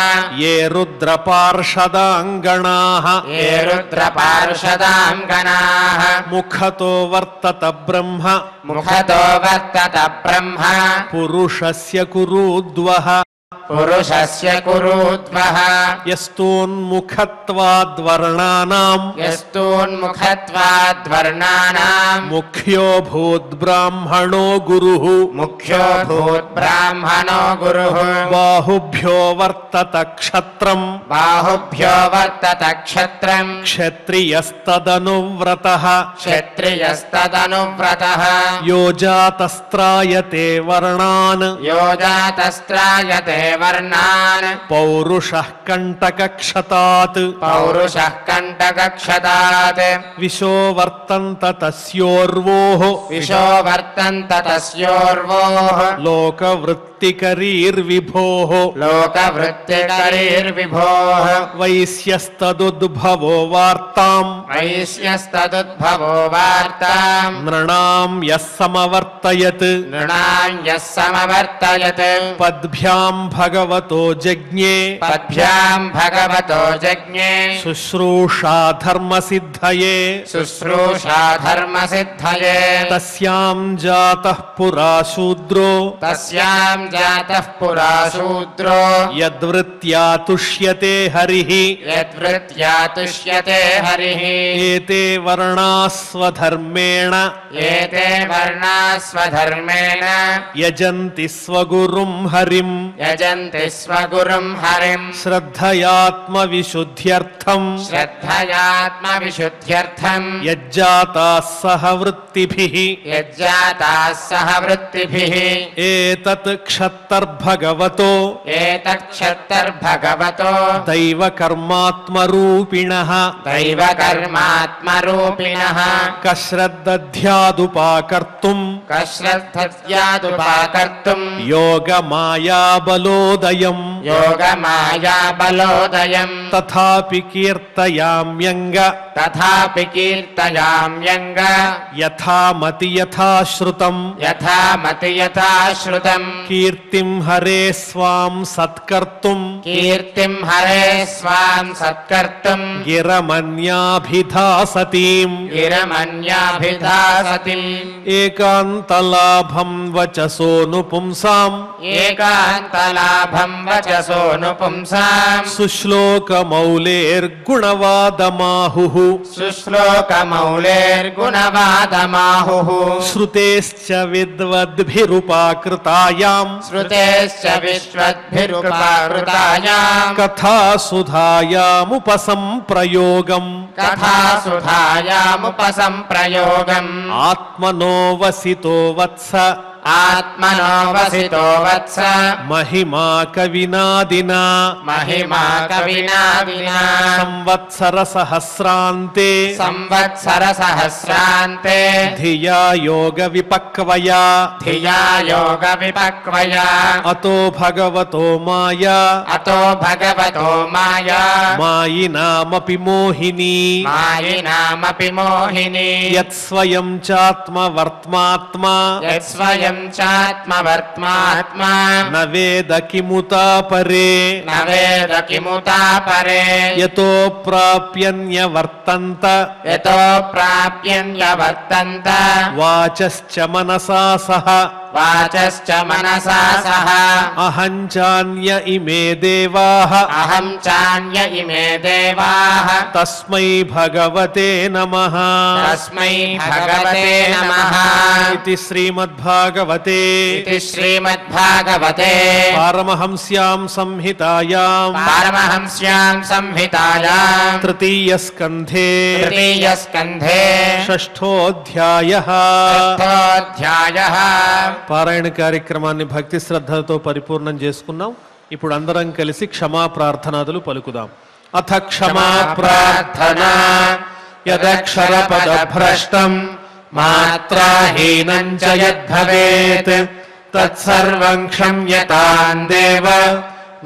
ये रुद्रपार्षदाङ्गणाः ये रुद्रपार्षदाङ्गणाः मुखतो वर्तत ब्रह्म मुखतो वर्तत ब्रह्म पुरुषस्य कुरुद्वः पुरुषस्य कुरुद्वः यस्तोन्मुखत्वाद्वर्णानाम् यस्तोन्मुखत्वाद्वर्णानाम् मुख्यो भूद्ब्राह्मणो गुरुः मुख्यो भूद्ब्राह्मणो गुरुः बाहुभ्यो वर्तत क्षत्रम् बाहुभ्यो वर्तत क्षत्रम् क्षत्रियस्तदनुव्रतः क्षत्रियस्तदनुव्रतः यो जातस्त्रायते वर्णान् यो जातस्त्रायते वर्णान् पौरुषः कण्टकक्षतात् पौरुषः कण्टकक्षतात् विशो वर्तन्त तस्योर्वोः विशो वर्तन्त तस्योर्वोः लोकवृत्तिकरीर्विभोः लोकवृत्तिकरीर्विभोः वैश्यस्तदुद्भवो वार्ताम् वैश्यस्तदुद्भवो वार्ताम् नृणां यः समवर्तयत् नृणाम् यः समवर्तयत् पद्भ्याम् భగవతో జజ్ఞే పద్భ్యాం భగవతో జజ్ఞే శుశ్రూషా ధర్మసిద్ధయే శుశ్రూషా ధర్మసిద్ధయే తస్యాం జాతః పురా శూద్రో తస్యాం జాతః పురా శూద్రో యద్వృత్యా తుష్యతే హరిః యద్వృత్యా తుష్యతే హరిః ఏతే వర్ణా స్వధర్మేణ ఏతే వర్ణా స్వధర్మేణ యజంతి స్వగురుం హరిం యజంతి స్వగురుం హరిం శ్రద్ధయాత్మవిశుద్ధ్యర్థం శ్రద్ధయాత్మవిశుద్ధ్యర్థం యజ్జాతాః సహ వృత్తిభిః యజ్జాతాః సహ వృత్తిభిః ఏతత్ క్షత్తర్భగవతో ఏతక్షత్తర్భగవతో దైవకర్మాత్మరూపిణః దైవకర్మాత్మరూపిణః కశ్రద్ధధ్యాదుపాకర్తుం కశ్రద్ధస్యాదుపాకర్తుం యోగమాయాబలోదయం యోగమాయాబలోదయం తథాపి కీర్తయామ్యంగ తథాపి కీర్తయామ్యంగ యథామతి యథాశ్రుతం యథామతి యథాశ్రుతం కీర్తిం హరే స్వాం సత్కర్తుం కీర్తిం హరే స్వాం సత్కర్తుం గిరమన్యాభిధాసతీం గిరమన్యాభిధాసతిం ఏకాంతలాభం వచసోను పుంసాం ఏకాంతలాభం వచసోను పుంసాం సుశ్లోకమౌలేర్గుణవాదమాహుః శుశ్లోకమౌలేర్గుణవాదమాహుః శ్రుతేశ్చ విద్వద్భిరుపాకృతాయాం శ్రుతేశ్చ విశ్వద్భిరుపాకృతాయాం కథాసుధాయాముపసంప్రయోగం కథాసుధాయాముపసంప్రయోగం ఆత్మనో వసితో వత్స ఆత్మనో వసితో వత్స మహిమా కవినాదినా మహిమా కవినాదినా సంవత్సర సహస్రాంతే సంవత్సర సహస్రాంతే ధియా యోగ విపక్వయా ధియా యోగ విపక్వయా అతో భగవతో మాయా అతో భగవతో మాయా మాయినామపి మోహిని మాయినామపి మోహిని యత్స్వయం చాత్మవర్త్మాత్మా యత్స్వయం చాత్మవర్త్మాత్మా న వేద కిముతా పరే న వేద కిముతా పరే యతో ప్రాప్యన్యవర్తంత యతో ప్రాప్యన్యవర్తంత వాచశ్చ మనసా సహ వాచశ్చ మనసా సహ అహం చాన్య ఇమే దేవాః అహం చాన్య ఇమే దేవాః తస్మై భగవతే నమః తస్మై భగవతే నమః ఇది శ్రీమద్భాగవతే ఇది శ్రీమద్భాగవతే పారమహంస్యాం సంహితాయాం పారమహంస్యాం సంహితాయాం తృతీయస్కంధే తృతీయస్కంధే షష్ఠోऽధ్యాయః షష్ఠోऽధ్యాయః పారాయణ కార్యక్రమాన్ని భక్తి శ్రద్ధలతో పరిపూర్ణం చేసుకున్నాం. ఇప్పుడు అందరం కలిసి క్షమా ప్రార్థనాదులు పలుకుదాం. అథ క్షమా ప్రార్థనా యదక్షర పదభ్రష్టం మాత్రాహీనం చ యద్భవేత్ తత్సర్వం క్షమ్యతాం దేవ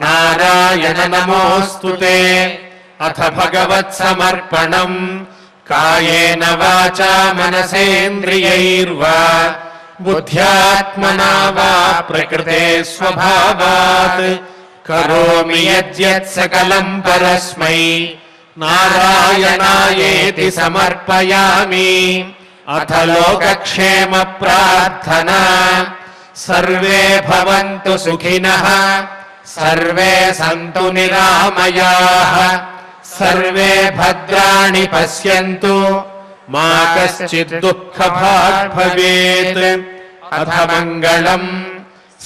నారాయణ నమోస్తుతే. అథ భగవత్సమర్పణం కాయేన వాచా మనసేంద్రియైర్వా బుద్ధ్యాత్మనా వా ప్రకృతే స్వభావాత్ కరోమి యద్యత్ సకలం పరస్మై నారాయణాయేతి సమర్పయామి. అథ లోకక్షేమ ప్రార్థనా సర్వే భవంతు సుఖినః సర్వే సంతు నిరామయాః సర్వే భద్రాణి పశ్యంతు మా కశ్చిద్ దుఃఖభాగ్ భవేత్. అథ మంగళం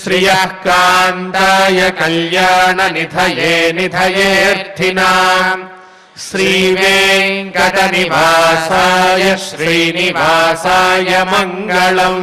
శ్రియః కాంతాయ కళ్యాణ నిధయే నిధయేర్థినాం శ్రీవేంకట నివాసాయ శ్రీనివాసాయ మంగళం.